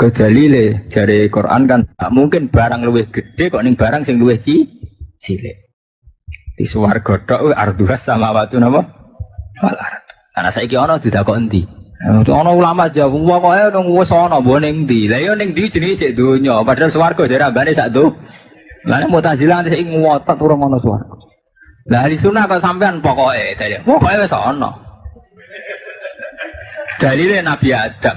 Kedalile jare Quran kan gak mungkin barang luwih gede kok ning barang sing luwih cilik. Di swarga tok arduha samawati napa? Wal ard. Karena saiki ana didakok endi? Ana ulama jawab, pokoke nang wis ana mbok ning ndi. Lah ya ning ndi jenenge sik donya, padahal swarga dhewe ambane sak do. Lah nek Mu'tazilah sik ngotot urung ana swarga. Lah ahli sunah kok sampean pokoke wis ana. Dalile Nabi Adam.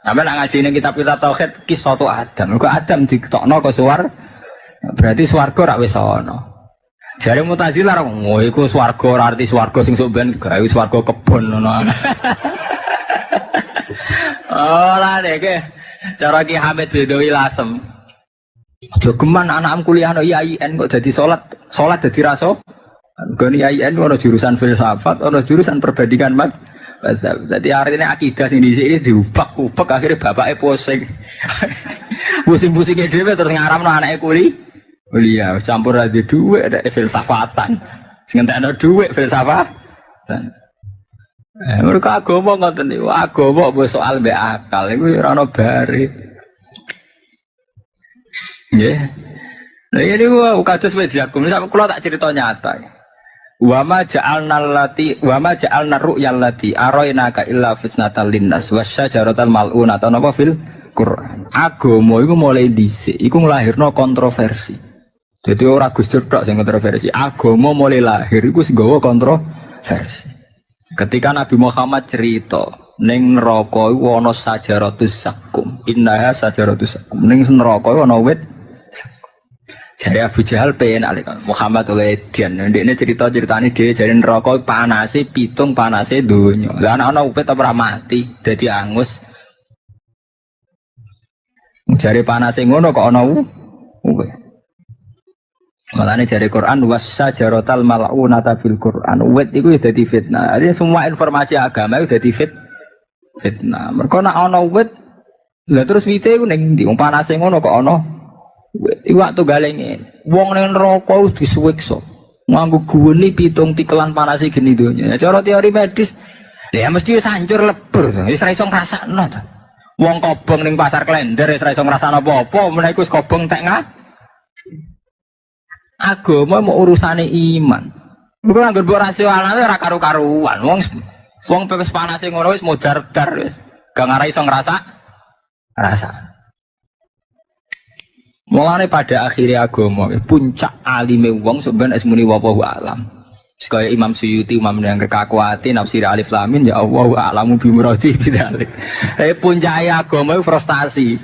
Sampeyan nak ngaji ning kitab-kitab tauhid kisah Adam. Kok Adam ditokno ke swarga. Berarti swarga rak wis ana. Jare Mu'tazilah iku swarga ora arti swarga sing sok ben gawe swarga kebon ngono. Oh lah deh ke cara Ki Hamid Bedowi Lasem. Jogeman anak kuliah no IAIN kok jadi sholat jadi raso. Goni IAIN ono jurusan filsafat, ono jurusan perbandingan mas. Jadi artinya akidah sini di sini diubak-ubak akhirnya bapaknya pusing. Pusing-pusingnya dia terus ngaram no anaknya kuliah campur aja duit ada filsafatan. Sengentek ada duit filsafatan. Mereka agama ngoten niku, agama mbok soal mbek akal iku ora ono bare. Nggih. Nah ini gua kados wis jagung, sampe kula tak cerita nyata. Wa ma ja'alna ru'yal lati arainaka illa fitnatal linnas wasyajaratal mal'unata napa fil Quran. Agama iku mulai dhisik iku nglahirno kontroversi. Jadi ora Gus Dur tok sing kontroversi. Agama mulai lahir iku sing gawa kontroversi. Ketika Nabi Muhammad cerita ning neraka iku ana sajaratus sakum. Innaha sajaratus sakum. Ning neraka iku ana wit jare Abu Jahal pengen alih Muhammad oleh Dian. Ndekne cerita-ceritane dhewe jare neraka panase pitung panase donya. Lah ana upet ora mati dadi angus. Jare panase ngono kok ana upet. Malane jare Quran wasyajaratal mal'unata fil Quran. Upet iku dadi fitnah. Artinya semua informasi agama itu dadi fitnah. Mergo nek ana upet lah terus wite iku ning ndi panase ngono kok ana iwak tuh galengin, wong ning neraka wis disuwiksa. Nganggo guweni pitung tikelan panase geni donya. Cara teori medis, ya mesti wis hancur lebur, wis ora iso ngrasakno ta. Wong kobong ning pasar Klender wis ora iso ngrasakno apa-apa, menawa wis kobong tek agama mau urusane iman. Bukan anggar mbok rasionale ora karu-karuan. Wong pepes panase ngono wis modar-dar wis. Gak ngarai iso ngrasa. Mulane pada akhirnya agama puncak alime wong sebenarnya esmuni wallahu alam. Sekaya Imam Suyuti Imam yang kekakuati nafsir alif lamin ya Allah alamu bimurati bidzalik. Puncak agama frustasi.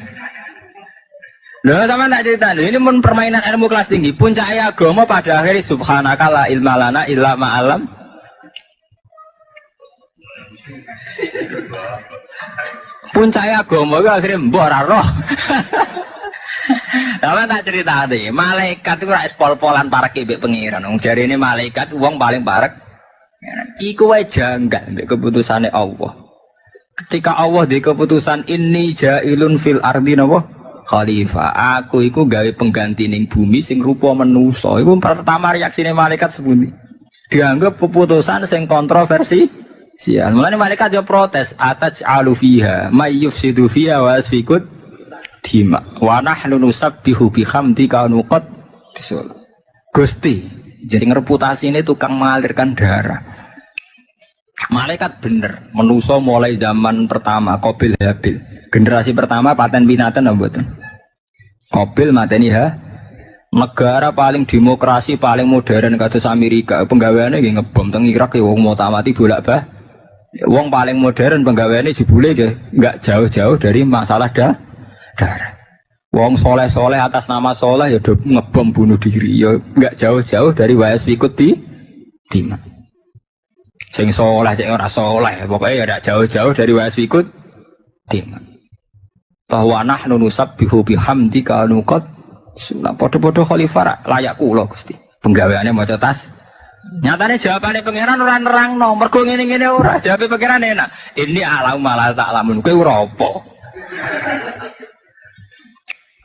Lha sama tak cerita ini mun permainan ilmu kelas tinggi. Puncak agama pada akhirnya subhanaka la ilma lana illa ma alam. Puncak agama itu akhirnya mbok ora roh. Sama tak cerita deh, malaikat itu rais pol-polan parek mbek pengiran. Wong jare ini malaikat wong paling parek. Iku wae janggal mbek keputusane Allah. Ketika Allah di keputusan ini jailun fil ardi napa khalifah. Aku iku gawe pengganti ning bumi sing rupa manusa. Iku pertama reaksine malaikat sepundi. Dianggap keputusan sing kontroversi. Sian. Mulane malaikat yo protes, ataj'alu fiha may yufsidu fiha wa asfikut dima wa nahnu nusabbihu bihamdika wa nuqaddisu. Gusti, jadi reputasi ini tukang mengalirkan darah. Malaikat bener, menuso mulai zaman pertama Qabil Habil. Generasi pertama paten binatang mboten. Qabil mateni ha. Negara paling demokrasi paling modern kados Amerika, penggaweane nggih ngebom teng Irak ya wong mau mati bolak-balik. Wong paling modern penggaweane jebule enggak jauh-jauh dari masalah darah. Wong soleh-soleh atas nama soleh ya ngebom bunuh diri ya enggak jauh-jauh dari wayas ikut di timah. Sing soleh sing ora soleh pokoknya ya enggak jauh-jauh dari wayas ikut timah. Bahwa nahnu nusabbihu bihamdika nuqad sunah padha-padha khalifah layak kula Gusti. Penggaweane maca tas. Nyatane jawabane pangeran ora nerangno, mergo ngene-ngene ora. Jawabe pangeran enak. Ini alam malah tak lamun kowe ora apa.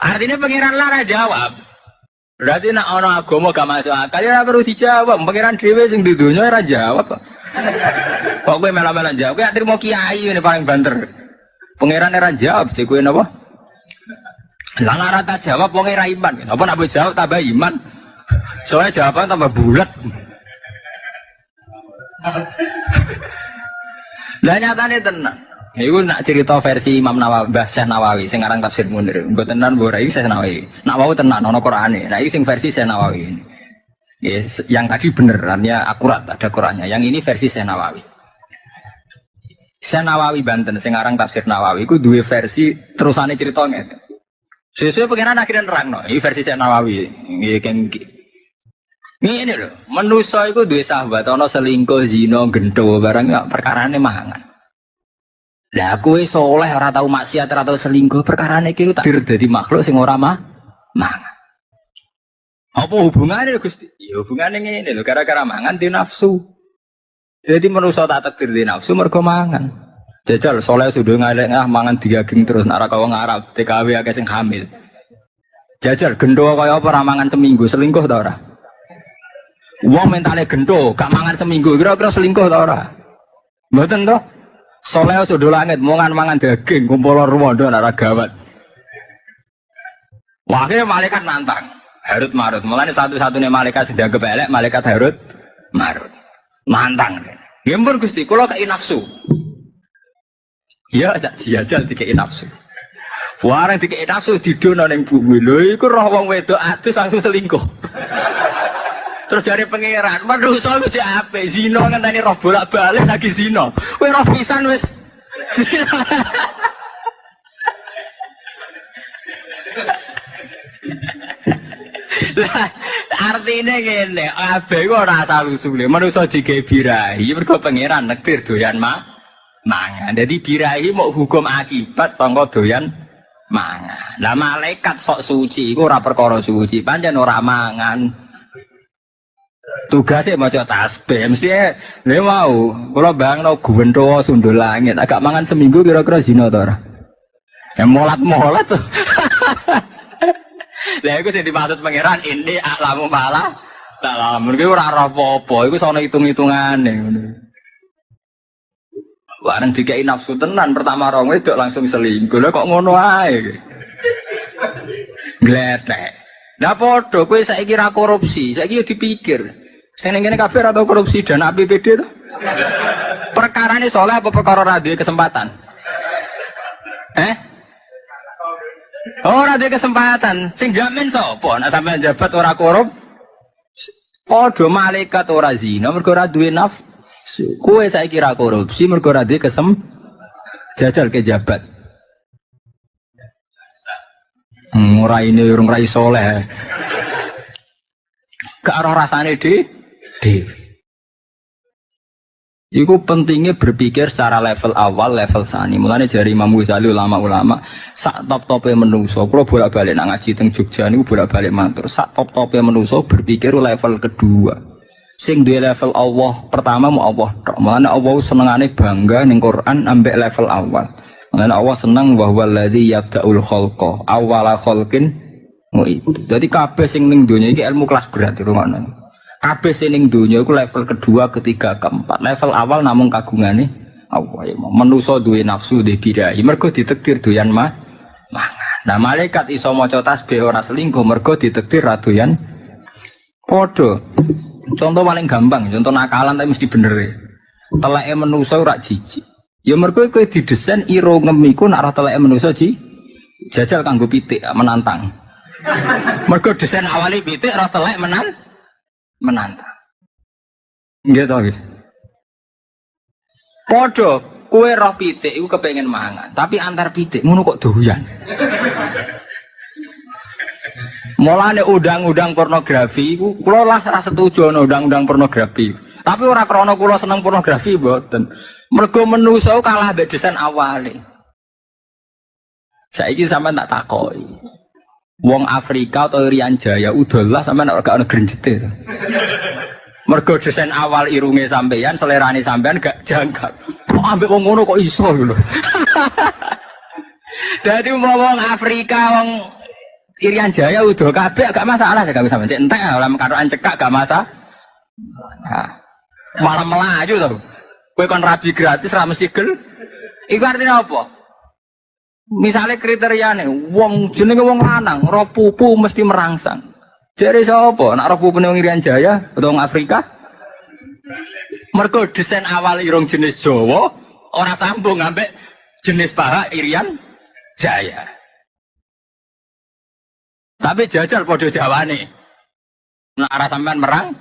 Artinya pangeran lara jawab. Berarti nak ono agama gak masuk akal ya perlu dijawab. Pangeran dhewe sing di dunya ora jawab. Kok kowe mela-mela jawab? Kowe trimo kiai ini paling banter. Pangeran ora jawab, cek kowe napa? Lah lara tak jawab wong ora iman. Apa nak jawab tambah iman? Soalnya jawaban tambah bulat. Lah nyatane tenan. Iku nak cerita versi Imam Nawawi, Mbah Syekh Nawawi sing aran Tafsir Munir. Mbok tenan mbok ora iki Syekh Nawawi. Nak wau tenan ana Qur'ane. Nah iki sing versi Syekh Nawawi. Yes, yang tadi bener, artinya akurat ada Qur'annya. Yang ini versi Syekh Nawawi. Syekh Nawawi Banten sing aran Tafsir Nawawi iku duwe versi terusane cerita ngene. Sesuai pengenan akhirnya nerangno. Iki versi Syekh Nawawi. Nggih kan ini lho, manusa iku duwe sahabat ana selingkuh, zina, gento barang perkarane mangan. Lah kowe soleh ora tau maksiat ora tau selingkuh perkarane iki takdir dadi makhluk sing ora mangan. Apa hubungannya Gusti? Ya hubungane ngene lho, gara-gara mangan di nafsu. Jadi manusa tak takdir di nafsu mergo mangan. Jajal soleh sudah ngalek mangan digaging terus nek ora kaya wong Arab TKW akeh sing hamil. Jajal gendo kaya apa ora mangan seminggu selingkuh ta ora? Wong mentale gendo gak mangan seminggu kira-kira selingkuh ta ora? Mboten to? Soleh sudah langit, mangan daging, kumpul rumondo, nara gawat. Wah, akhirnya malaikat nantang. Harut Marut. Mulane satu-satunya malaikat sing dianggap elek malaikat Harut Marut. Nantang. Ya ampun Gusti, kula kei nafsu. Ya tak jajal dikei nafsu. Warang dikei nafsu didono ning bumi. Lho iku roh wong wedok adus langsung selingkuh. Terus dari pangeran, manusa iku jek apik, zina ngenteni roh bolak-balik lagi zina. Kowe roh pisan wis. Lah artine ngene, kabeh ku ora asal usule. Manusa digawe birahi mergo pangeran nektir doyan mangan. Dadi birahi mau hukum akibat sangka doyan mangan. Lah malaikat sok suci iku ora perkara suci, pancen ora mangan. Tugasnya maca tasbih, mesti lha mau kula bangno Gwendowo Sundul Langit, agak mangan seminggu kira-kira zina ta ora? Ya molat-molat. Lah iku sing dimaksud pangeran ini aklamu malah tak lamun ki ora apa-apa, iku sono hitung-hitungane ngono. Bareng dikei nafsu tenan pertama rong wedok langsung selingkuh. Lah kok ngono ae. Gletek. Lah padha kowe saiki ra korupsi, saiki yo dipikir. Sing ning kene kabeh ora tau korupsi dana APBD to. Perkarane saleh apa perkara ra duwe kesempatan? Ora duwe kesempatan. Sing jamin sapa? Nek sampean jabat ora korup. Padha malaikat ora zina mergo ora duwe nafsu. Kowe saiki ra korupsi mergo ora duwe jajal ke jabat. Ora ini urung ra saleh. Gak ora rasane dhewe. Iku pentingnya berpikir secara level awal, level sani. Mulane jari Imam Ghazali ulama-ulama sak top-tope menungso. Kalau bolak-balik nak ngaji teng Jogja niku bolak-balik matur. Sak top-tope menungso berpikir level kedua. Sing duwe level Allah pertama mau Allah tok. Mulane Allah senengane bangga ning Quran ambek level awal. Mulane Allah seneng wa huwallazi yabda'ul khalqa awwala khalqin mu'id. Jadi kabeh sing ning donya iki ilmu kelas berat rungokno. Kabeh sing ning donya iku level kedua, ketiga, keempat. Level awal namung kagungane Allah ya. Manusa duwe nafsu duwe birahi mergo ditakdir doyan mangan. Nah malaikat iso maca tasbih ora selingkuh mergo ditakdir ra doyan padha. Contoh paling gampang, contoh nakalan tapi mesti bener. Teleke manusa ora jijik. Ya mergo kowe didesain irungem iku nek ora teleke manusa jajal kanggo pitik menantang. Mergo desain awale pitik ora telek menantang. Nggih to nggih. Padha kowe roh pitik iku kepengin mangan, tapi antar pitik ngono kok doyan. Mulane undang-undang pornografi iku kula lah ra setuju ana undang-undang pornografi. Tapi ora krana kula seneng pornografi mboten. Mergo manusa kalah mbek desain awale. Saiki sampean tak takoki. Wong Afrika atau Irian Jaya udahlah sampean ora gak ono grenjete. Mergo desain awal irunge sampean, selerane sampean gak jangkar. Kok ambek wong ngono kok iso lho. Dadi wong Afrika, wong Irian Jaya udah kabeh gak masalah gak sampean cek entek ora karoan cekak gak masalah. Nah, malah melaju to. Kowe kon rabi gratis ra mesti gel. Iku artinya apa? Misalnya kriteriane wong jenenge wong lanang, roh pupu mesti merangsang. Jare sapa? Nek roh pupune wong Irian Jaya utawa wong Afrika? Mergo desain awal irung jenis Jawa ora sambung ambek jenis paha Irian Jaya. Tapi jajal padha jawane. Nek arah sampean merang,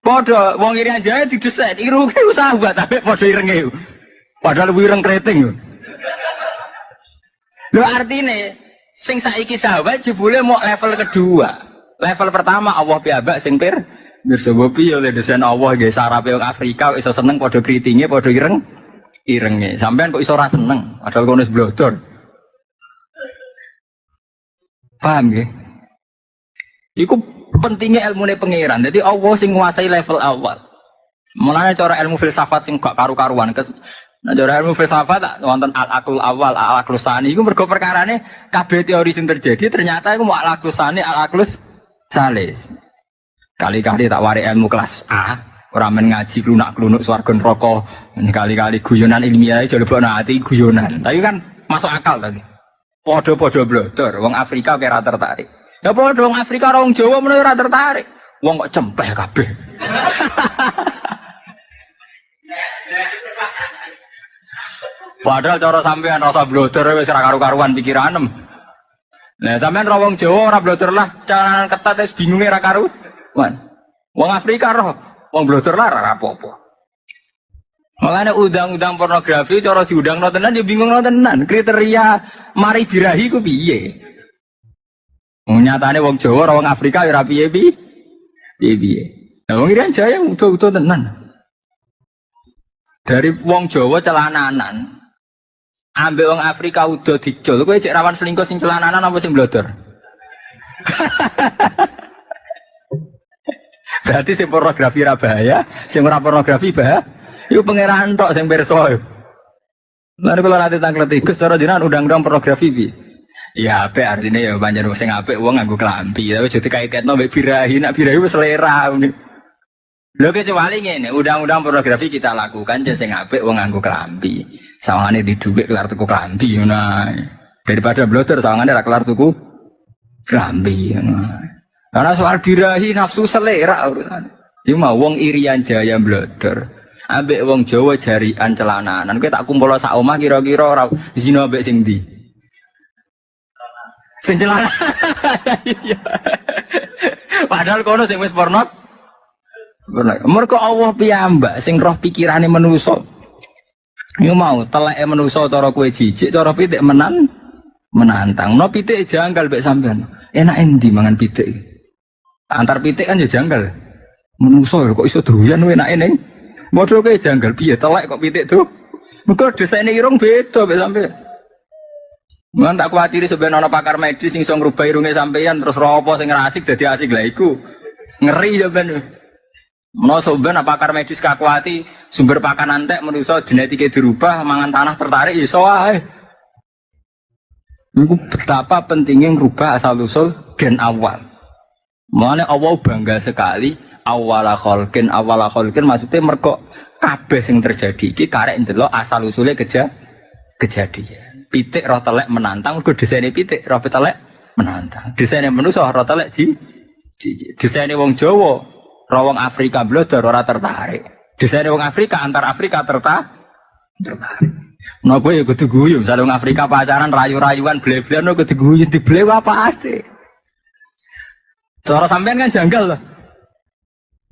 padha wong Irian Jaya didesain irunge sahabat tapi padha irenge. Padahal wireng kreting. Lho artine sing saiki sahabat jebule mau level kedua. Level pertama Allah piyambak sing pirsa piye oleh desain Allah nggih sarape wong Afrika iso seneng padha kritinge padha irenge. Sampean kok iso ora seneng padahal kono wis blodor. Paham nggih? Iku pentingnya ilmune pangeran. Jadi Allah sing nguasai level awal. Mulane cara ilmu filsafat sing gak karu-karuan. Nah, cara ilmu filsafat wonten al-aqlul awal, al-aqlus tsani iku mergo perkarane kabeh teori sing terjadi ternyata iku mau al-aqlus tsani, al-aqlus tsalits. Kali-kali tak warik ilmu kelas A, ora men ngaji klunak-klunuk swarga neraka, kali-kali guyonan ilmiah aja lebokno ati guyonan. Tapi kan masuk akal tadi. Podo-podo blodor, wong Afrika kira tertarik. Ya podo wong Afrika ora wong Jawa menawa ora tertarik. Wong kok cempeh kabeh. Padahal cara sampean rasa blodor wis ora karu-karuan pikiranem. Nah, sampean ra wong Jawa ora blodor lah, calanan ketat wis bingunge ra karuan. Wong Afrika roh, wong blodor lah ora apa-apa. Makanya undang-undang pornografi cara diundangno tenan ya bingungno tenan. Kriteria mari birahi ku piye? Nyatane wong Jawa ora wong Afrika ya ora piye-piye. Piye-piye. Nah wong Irian Jaya utuh-utuh tenan. Dari wong Jawa celananan. Ambek wong Afrika udah dicul. Kowe cek rawan selingkuh sing celananan apa sing blodor? Berarti sing pornografi ra bahaya, sing ora pornografi bahaya. Iku pangeran tok sing pirsa. Lan kula nate tangkleti Gus cara jenengan undang-undang pornografi piye? Ya apik artine ya pancen sing apik wong nganggo klambi, tapi aja dikait-kaitno mbek birahi, nek birahi wis selera. Lho kecuali ngene, undang-undang pornografi kita lakukan je sing apik wong nganggo klambi. Sawangane di dhuwit kelar tuku klambi ngono ae. Daripada blodor sawangane ra kelar tuku klambi ngono. Karena soal birahi nafsu selera urusan. Iku mau wong Irian Jaya blodor. Ambek wong Jawa jarian celananan. Kowe tak kumpul sak omah kira-kira ora zina ambek sing ndi? Sing celana. Padahal kono sing wis porno. Mergo Allah piyambak sing roh pikirane manusa. Iku mau teleke manusa cara kowe jijik, cara pitik menantang. No pitik janggal mbek sampean. Enak endi mangan pitik? Antar pitik kan ya janggal. Manusa kok iso doyan enake ning modho ke janggal piye telek kok pitik tuh. Mergo desaine irung beda mek sampean. Mun tak kuwatiri sampeyan ana pakar medis sing iso ngrubah irunge sampeyan terus ropo sing asik dadi asik lha iku. Ngeri sampeyan. Menawa sampeyan pakar medis kakuati sumber pakan antek manusa genetike dirubah mangan tanah tertarik iso wae. Iku betapa pentingnya ngrubah asal usul gen awal. Mulane Allah bangga sekali awala khalqin maksudnya mergo kabeh sing terjadi iki karek ndelok asal usule kejadian. Pitik roh telek menantang mergo desaine pitik roh telek menantang. Desaine manusa roh telek desaine wong Jawa roh wong Afrika blodor ora tertarik. Desaine wong Afrika antar Afrika tertarik. Napa ya kudu guyu, misale wong Afrika pacaran rayu-rayuan ble-blean kudu guyu diblew apa ate. Cara sampean kan janggal loh.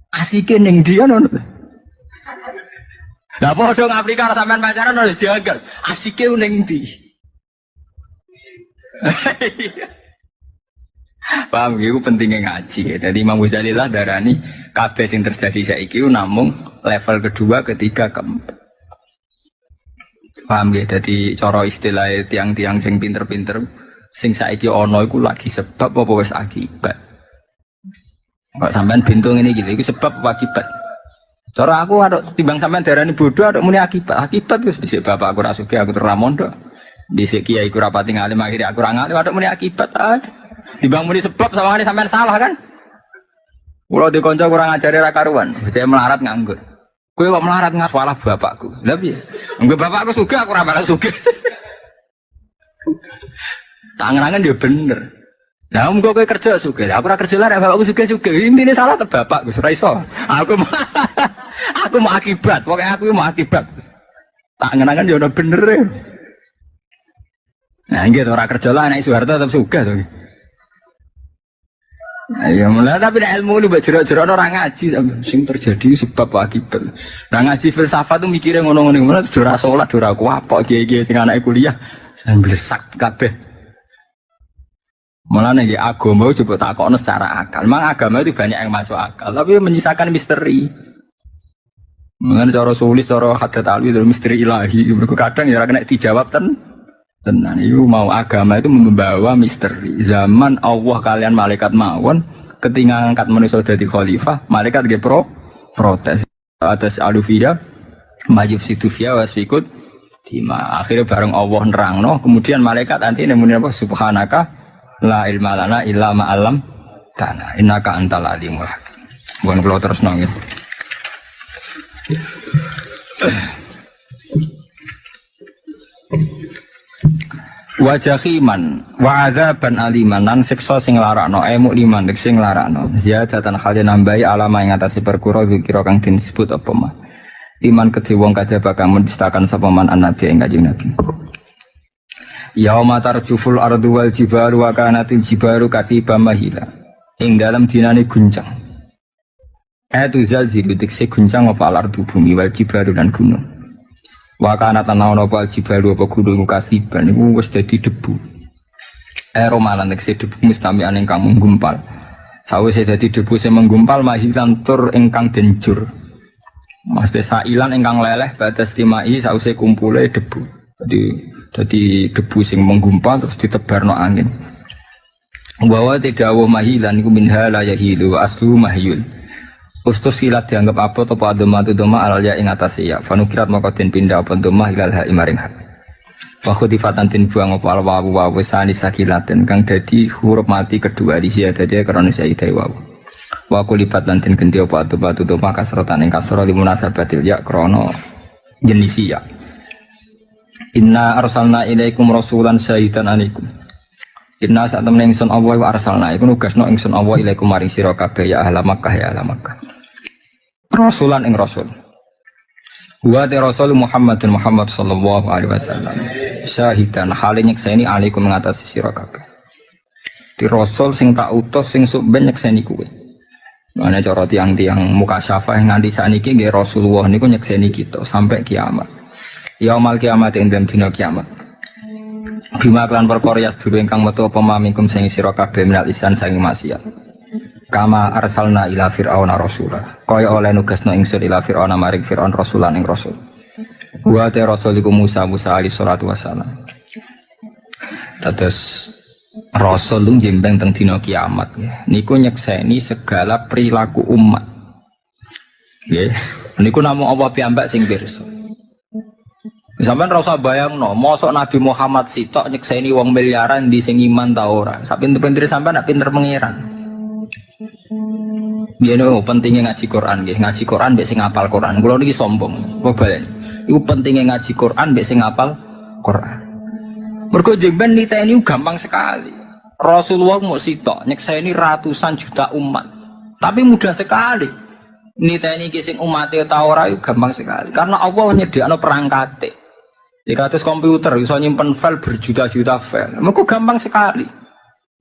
Asike ning ndi ngono. Lah padha wong Afrika ora sampean pacaran ora janggal. Asike ning ndi. Paham iku pentingnya ngaji. Jadi Imam Ghazali lah darani kabeh sing terjadi saiki namung level kedua, ketiga, keempat. Paham ya? Jadi cara istilah tiang-tiang sing pinter-pinter sing saiki ana iku lagi sebab apa wis akibat. Kok sampean bintung ini gitu, iku sebab apa akibat. Cara aku ada timbang sampean darani bodoh ada muni akibat. Akibat wis dhisik bapak aku ra sugih aku terus ra mondok. Dhisik kiai ku rapati ngalim akhire aku ra ngalim ada muni akibat ae. Timbang muni sebab sawangane sampean salah kan. Kula di kanca kurang ajare ra karuan, bocah melarat nganggur. Kowe kok melarat ngapalah bapakku. Lha piye? Engko bapakku sugih aku ora balas sugih. Tangan-tangan dia bener. Nah, engko kowe kerja sugih. Aku ora kerja lah bapakku sugih-sugih. Intine salah ke bapakku, ora iso. Aku mau akibat, pokoknya aku mau akibat. Tangan-tangan dia udah bener. Nah, nggih ora kerja lah anak Soeharto tetep sugih to. Ayo mulai tapi ilmu lu mbak jerok-jerok orang ngaji sing terjadi sebab akibat. Nah ngaji filsafat tuh mikirnya ngono-ngono mana tuh ora salat ora kuapok kiai-kiai sing anake kuliah sambil sak kabeh. Malah nih agama coba takokno secara akal. Memang agama itu banyak yang masuk akal tapi menyisakan misteri. Mengenai cara sulis, cara hadat alwi itu misteri ilahi. Kadang ya kena dijawab tenan itu mau agama itu membawa misteri. Zaman Allah kalian malaikat mawon ketika angkat manusia jadi khalifah, malaikat ge protes atas alufia majib situfia wasfikut dima. Akhirnya bareng Allah nerangno, kemudian malaikat nanti nemuni apa subhanaka la ilma lana illa ma 'allam tana innaka antal alimul hakim. Bukan kula terus nangis. Wa jahiman wa adzaban aliman lan siksa sing larakno mukliman sing larakno ziyadatan hale nambahi alama ing atase perkara kira kang disebut apa mah iman kedhe wong kadhe bakal mendustakan sapa man nabi ing kanjeng Nabi. Yauma tarjuful ardu wal jibalu wa kanatil jibalu kasiba mahila. Ing dalam dinane guncang. Atu zalzilu dikse guncang apa ardu bumi wal jibalu dan gunung. Wa kanatan ana apa jibalu apa gunung kasiban iku wis dadi debu. Romalan dikse debu mustami'an ingkang menggumpal. Sawise dadi debu sing menggumpal mahilan tur ingkang denjur. Mas desailan ingkang leleh batas timai sause kumpule debu. Jadi debu sing menggumpal terus ditebarno angin. Bahwa tidak wa mahilan iku minha la yahilu aslu mahyul. Ustus silat dianggap apa to padoma tu doma alal ya ing atas ya. Fanukirat maka den pindah apa doma hilal ha maring hak. Wa khudifatan tin buang apa al wa wisani sakilaten kang dadi huruf mati kedua di sia dadi karena sayidai wa. Wa kulipat lan den genti apa tu doma kasrotan ing kasra limunasabatil ya krana jenis ya. Inna arsalna ilaikum rasulan syahidan alaikum. Inna saat temen ingsun Allah wa arsalna iku nugasno ingsun Allah ilaikum maring sira kabeh ya ahla Makkah ya ahla Makkah. Rasulan ing rasul. Wa ta rasul Muhammad sallallahu alaihi wasallam. Syahidan hale nyekseni alaikum ngatasi sira kabeh. Di rasul sing tak utus sing sok ben nyekseni kuwe. Mane cara tiang-tiang muka syafah nganti sakniki nggih Rasulullah niku nyekseni kita sampai kiamat. Yaumul kiamat ing dalem dina kiamat. Bima kelan perkara ya sedulur ingkang metu apa mamikum sing sira kabeh minal isan saking maksiat. Kama arsalna ila fir'auna rasula. Kaya oleh nugasno ingsun ila fir'auna maring fir'aun rasulan ing rasul. Wa ta rasulikum Musa alaihi salatu wasalam. Dados rasul lung jembeng teng dina kiamat ya. Niku nyekseni segala perilaku umat. Nggih. Niku namung Allah piyambak sing pirsa. Sampeyan ora usah bayangno, mosok Nabi Muhammad sitok nyekseni wong miliaran di sing iman ta ora. Sak pinter-pintere sampeyan nak pinter pengiran. Yen pentingnya ngaji Quran nggih, ngaji Quran mbek sing hafal Quran. Kula niki sombong, kok balen. Iku pentingnya ngaji Quran mbek sing hafal Quran. Mergo jemben niteni gampang sekali. Rasulullah mau sitok nyekseni ratusan juta umat. Tapi mudah sekali. Niteni ki sing umate ta ora iku gampang sekali. Karena Allah nyediakno perangkate. Jika atas komputer bisa nyimpen file berjuta-juta file, maka gampang sekali.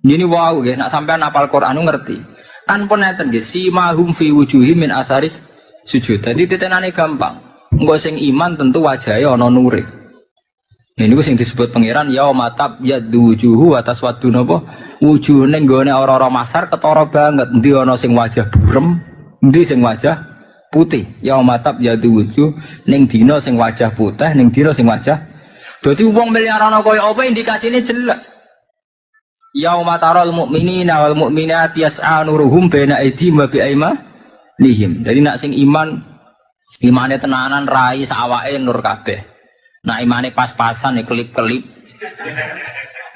Ini wow, ya, nak sampai hafal Quran ngerti. Kan pun neten nggih, simahum fi wujuhim min asaris sujud. Jadi titenane gampang. Engko sing iman tentu wajahe ana nure. Ini ku sing disebut pangeran yaumatab yadu wujuhu atas wadu napa? Wujuh ning gone ora-ora masar ketara banget. Endi ana sing wajah burem, endi sing wajah putih, yaumatab yadu wujuh ning dina sing wajah putih, ning dina sing wajah. Dadi wong miliaran kaya apa indikasine jelas. Yaumatarul mu'minina wal mu'minati yas'a nuruhum baina aydihim wa bi'aimanihim. Jadi nak sing iman imane tenanan rai sawake nur kabeh. Nak imane pas-pasan kelip-kelip.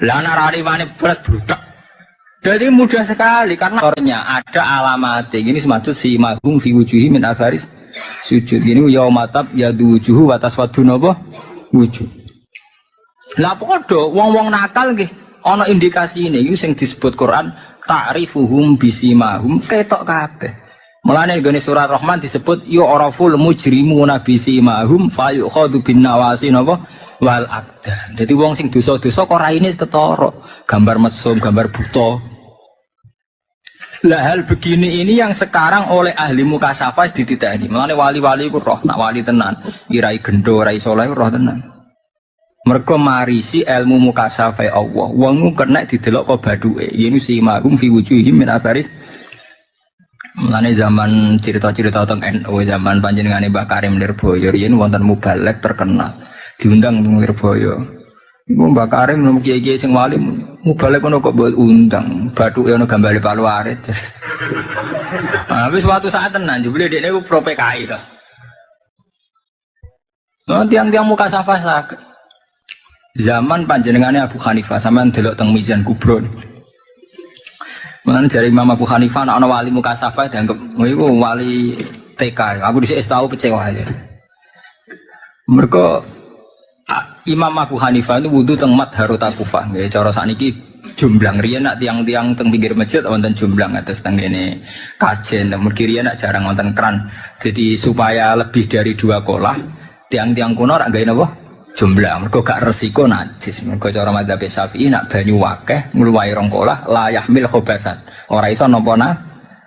Lah nak rai imane berat brudak. Jadi mudah sekali karena orangnya ada alamat. Ini semacam si mahum fi wujuhi min asaris sujud. Ini yaumatab yadu wujuhu watas wadun apa wujuh. Lah podo wong-wong nakal nggih ana indikasi ini sing disebut Quran ta'rifuhum bisimahum ketok kabeh. Mulane gone surat Rahman disebut yu'raful mujrimuna bisimahum fayukhadu bin nawasi napa wal aqdan. Jadi wong sing dosa-dosa kok raine ketara, gambar mesum, gambar buta. Lah hal begini ini yang sekarang oleh ahli mukasafah dititeni. Mulane wali-wali ku roh, nak wali tenan, kirai gendo, rai saleh roh tenan. Mergo marisi ilmu mukasafah Allah. Wong ku kena didelok kok baduke. Yene si mahum fi wujuhim min asaris. Mulane zaman cerita-cerita tentang NU zaman panjenengane Mbah Karim Nirboyo yen wonten mubalek terkenal. Diundang Nirboyo. Iku Mbah Karim nemu kiai-kiai sing wali mubalek kono kok buat undang. Bathuke ono gambare Pak Warid. Habis suatu saat tenan jebule dekne ku pro PKI to. Nah, tiang-tiang mukasafah saged. Zaman panjenengane Abu Hanifah sampean delok teng Mizan Kubro. Mulane jare Imam Abu Hanifah ana wali mukasafah dianggap iku wali TK. Aku dhisik tahu kecewa aja. Mergo Imam Abu Hanifah itu wudu teng Madharut Kufah. Nggih cara sakniki jumblang riyen nak tiang-tiang teng pinggir masjid wonten jumblang atus teng kene kajen teng mergi riyen nak jarang wonten keran. Jadi supaya lebih dari 2 kolah tiang-tiang kuno rak gawe napa? Jumblang. Mergo gak resiko najis. Mergo cara mazhab Syafi'i nak banyu akeh ngluwahi 2 kolah la yahmil khobasan. Ora iso napa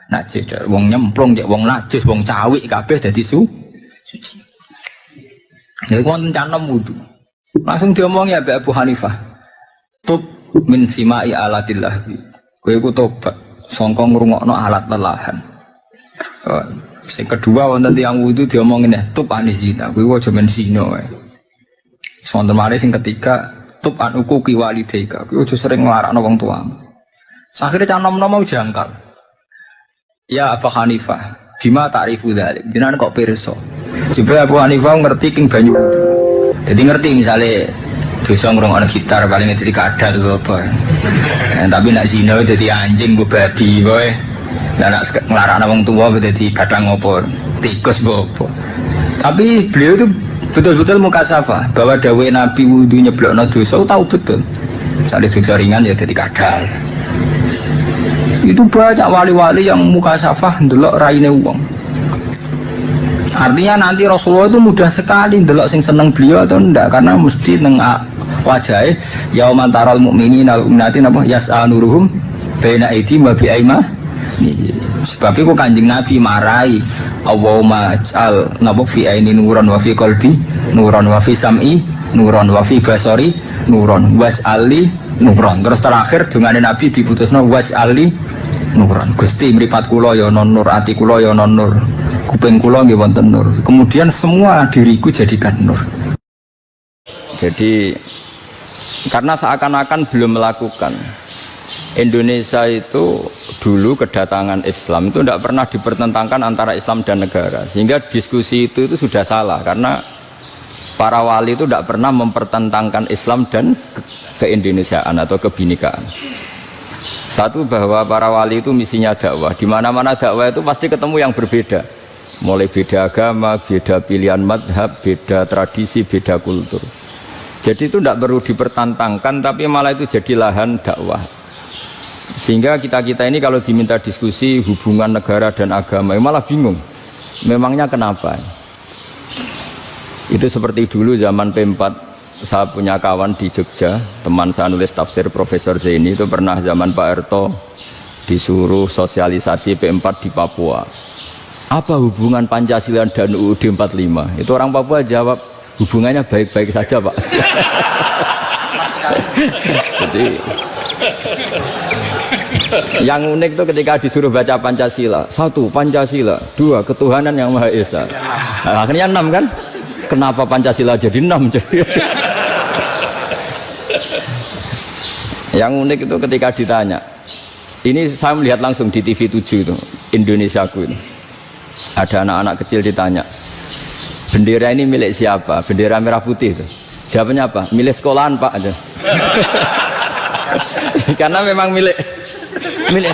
najis. Wong nyemplung cek wong najis, wong cawik kabeh dadi suci. Ya wonten canom wudu. Langsung diomongi ya Abu Hanifah. Tub min simai alatillah. Kowe iku tobat sangka ngrungokno alat lelahan. Sing kedua wonten tiyang wudu diomongin ya tub anisina. Kowe aja men zina wae. Wonten malih sing ketiga tub an uquqi walidayka. Kowe aja sering nglarakno wong tuamu. Akhire canom-nom mau jangkal. Ya Abu Hanifah, bima ta'rifu dzalik. Jenengan kok pirsa? Coba Abu Hanifah ngerti king banyu wudu. Jadi ngerti misalnya dosa ngrungokno gitar paling jadi kadal apa. Tapi nak zina jadi anjing go babi kowe. Nak nglarakno wong tuwa jadi kadang ngopo, tikus apa. Tapi beliau itu betul-betul mukasafah bahwa dawuh Nabi wudu nyeblokno dosa tahu betul. Misalnya dosa ringan ya jadi kadal. Itu banyak wali-wali yang mukasafah ndelok raine wong. Artinya nanti Rasulullah itu mudah sekali ndelok sing seneng beliau atau enggak karena mesti neng wajahnya yauman taral mukminin al mu'minatin apa yas'anuruhum baina aydihim wa bi aymanihim. Sebab itu Kanjeng Nabi marahi Allahumma ij'al napa fi aini nuran wa fi qalbi nuran wa fi sam'i nuran wa fi basari nuran waj'ali nuran. Terus terakhir dungane Nabi diputusno waj'ali nuran. Gusti mripat kula ya non nur, ati kula ya non nur. Kuping kula nggih wonten nur. Kemudian semua diriku jadikan nur. Jadi karena seakan-akan belum melakukan. Indonesia itu dulu kedatangan Islam itu tidak pernah dipertentangkan antara Islam dan negara. Sehingga diskusi itu sudah salah karena para wali itu tidak pernah mempertentangkan Islam dan keindonesiaan atau kebinekaan. Satu bahwa para wali itu misinya dakwah. Di mana-mana dakwah itu pasti ketemu yang berbeda. Mulai beda agama, beda pilihan madhab, beda tradisi, beda kultur. Jadi itu tidak perlu dipertentangkan, tapi malah itu jadi lahan dakwah. Sehingga kita ini kalau diminta diskusi hubungan negara dan agama, malah bingung. Memangnya kenapa? Itu seperti dulu zaman P4, saya punya kawan di Jogja, teman saya nulis tafsir Profesor Zaini, itu pernah zaman Pak Erto disuruh sosialisasi P4 di Papua. Apa hubungan Pancasila dan UUD 45? Itu orang Papua jawab, hubungannya baik-baik saja Pak. Jadi yang unik itu ketika disuruh baca Pancasila, 1 Pancasila, 2 ketuhanan yang Maha Esa. Nah, akhirnya 6 kan? Kenapa Pancasila jadi 6? Yang unik itu ketika ditanya, ini saya melihat langsung di TV 7 itu, Indonesiaku ini. Ada anak-anak kecil ditanya, bendera ini milik siapa? Bendera merah putih itu. Jawabannya apa? Milik sekolahan Pak aja. Karena memang milik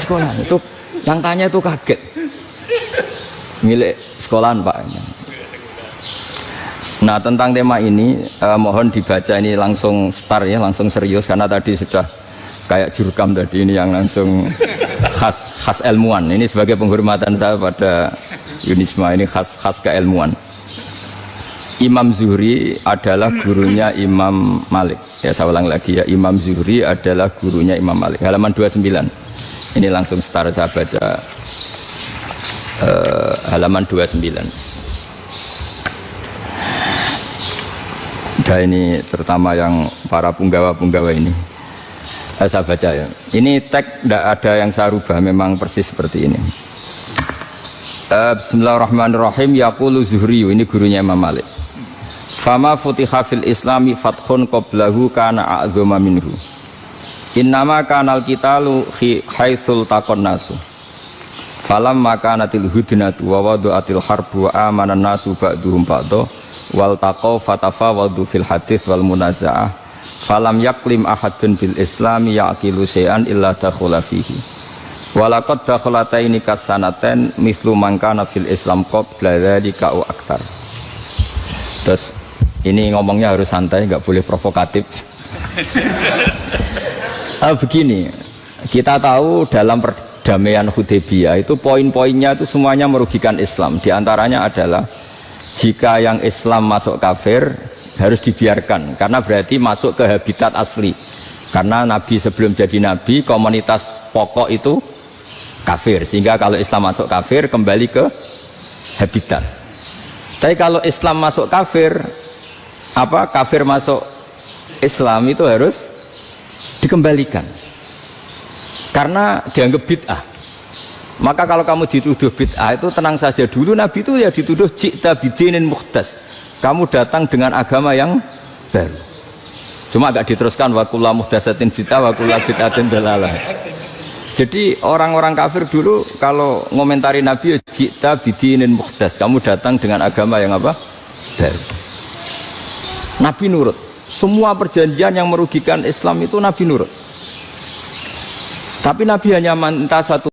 sekolahan. Itu yang tanya itu kaget. Milik sekolahan Pak. Nah tentang tema ini mohon dibaca ini langsung start ya, langsung serius karena tadi sudah kayak jurkam tadi ini yang langsung khas ilmuwan. Ini sebagai penghormatan saya pada Yunisma, ini khas keilmuan. Imam Zuhri adalah gurunya Imam Malik. Ya saya ulang lagi ya, Imam Zuhri adalah gurunya Imam Malik. Halaman 29. Ini langsung start saya baca halaman 29. Dan ini terutama yang para punggawa-punggawa ini. Saya baca ya. Ini teks tidak ada yang saya rubah, memang persis seperti ini. Bismillahirrahmanirrahim. Yaqulu Zuhri, ini gurunya Imam Malik. Fama futiha fil islami fathun qablahu kana a'zama minhu. Innama kanal qitalu haitsul taqon nasu. Falam makanatil hudnatu wa wadu'atil harbu wa amanan nasu ba'duhum ba'du wal taqaw fatafawadu fil hadis wal munaza'ah. Falam yaklim ahadun bil islami yaqilu syai'an illa dakhula fihi. Walaqad dakhalataini kasanaten mithlu man kana fil islam qabla dzalika au aktsar. Terus Ini ngomongnya harus santai, nggak boleh provokatif. Begini, kita tahu dalam perdamaian Hudaybiyah itu poin-poinnya itu semuanya merugikan Islam. Di antaranya adalah jika yang Islam masuk kafir harus dibiarkan, karena berarti masuk ke habitat asli. Karena Nabi sebelum jadi Nabi, komunitas pokok itu kafir, sehingga kalau Islam masuk kafir kembali ke habitat. Tapi kalau Islam masuk kafir, kafir masuk Islam itu harus dikembalikan karena dianggap bid'ah. Maka kalau kamu dituduh bid'ah itu tenang saja dulu. Nabi itu ya dituduh ji'ta bidinin muhdas, kamu datang dengan agama yang baru. Cuma agak diteruskan wa kullu muhdatsatin bid'ah wa kullu bid'atin dalalah. Jadi orang-orang kafir dulu kalau ngomentari Nabi, ji'ta bidinin muhdas, kamu datang dengan agama yang apa? Baru. Nabi nurut. Semua perjanjian yang merugikan Islam itu Nabi nurut. Tapi Nabi hanya minta satu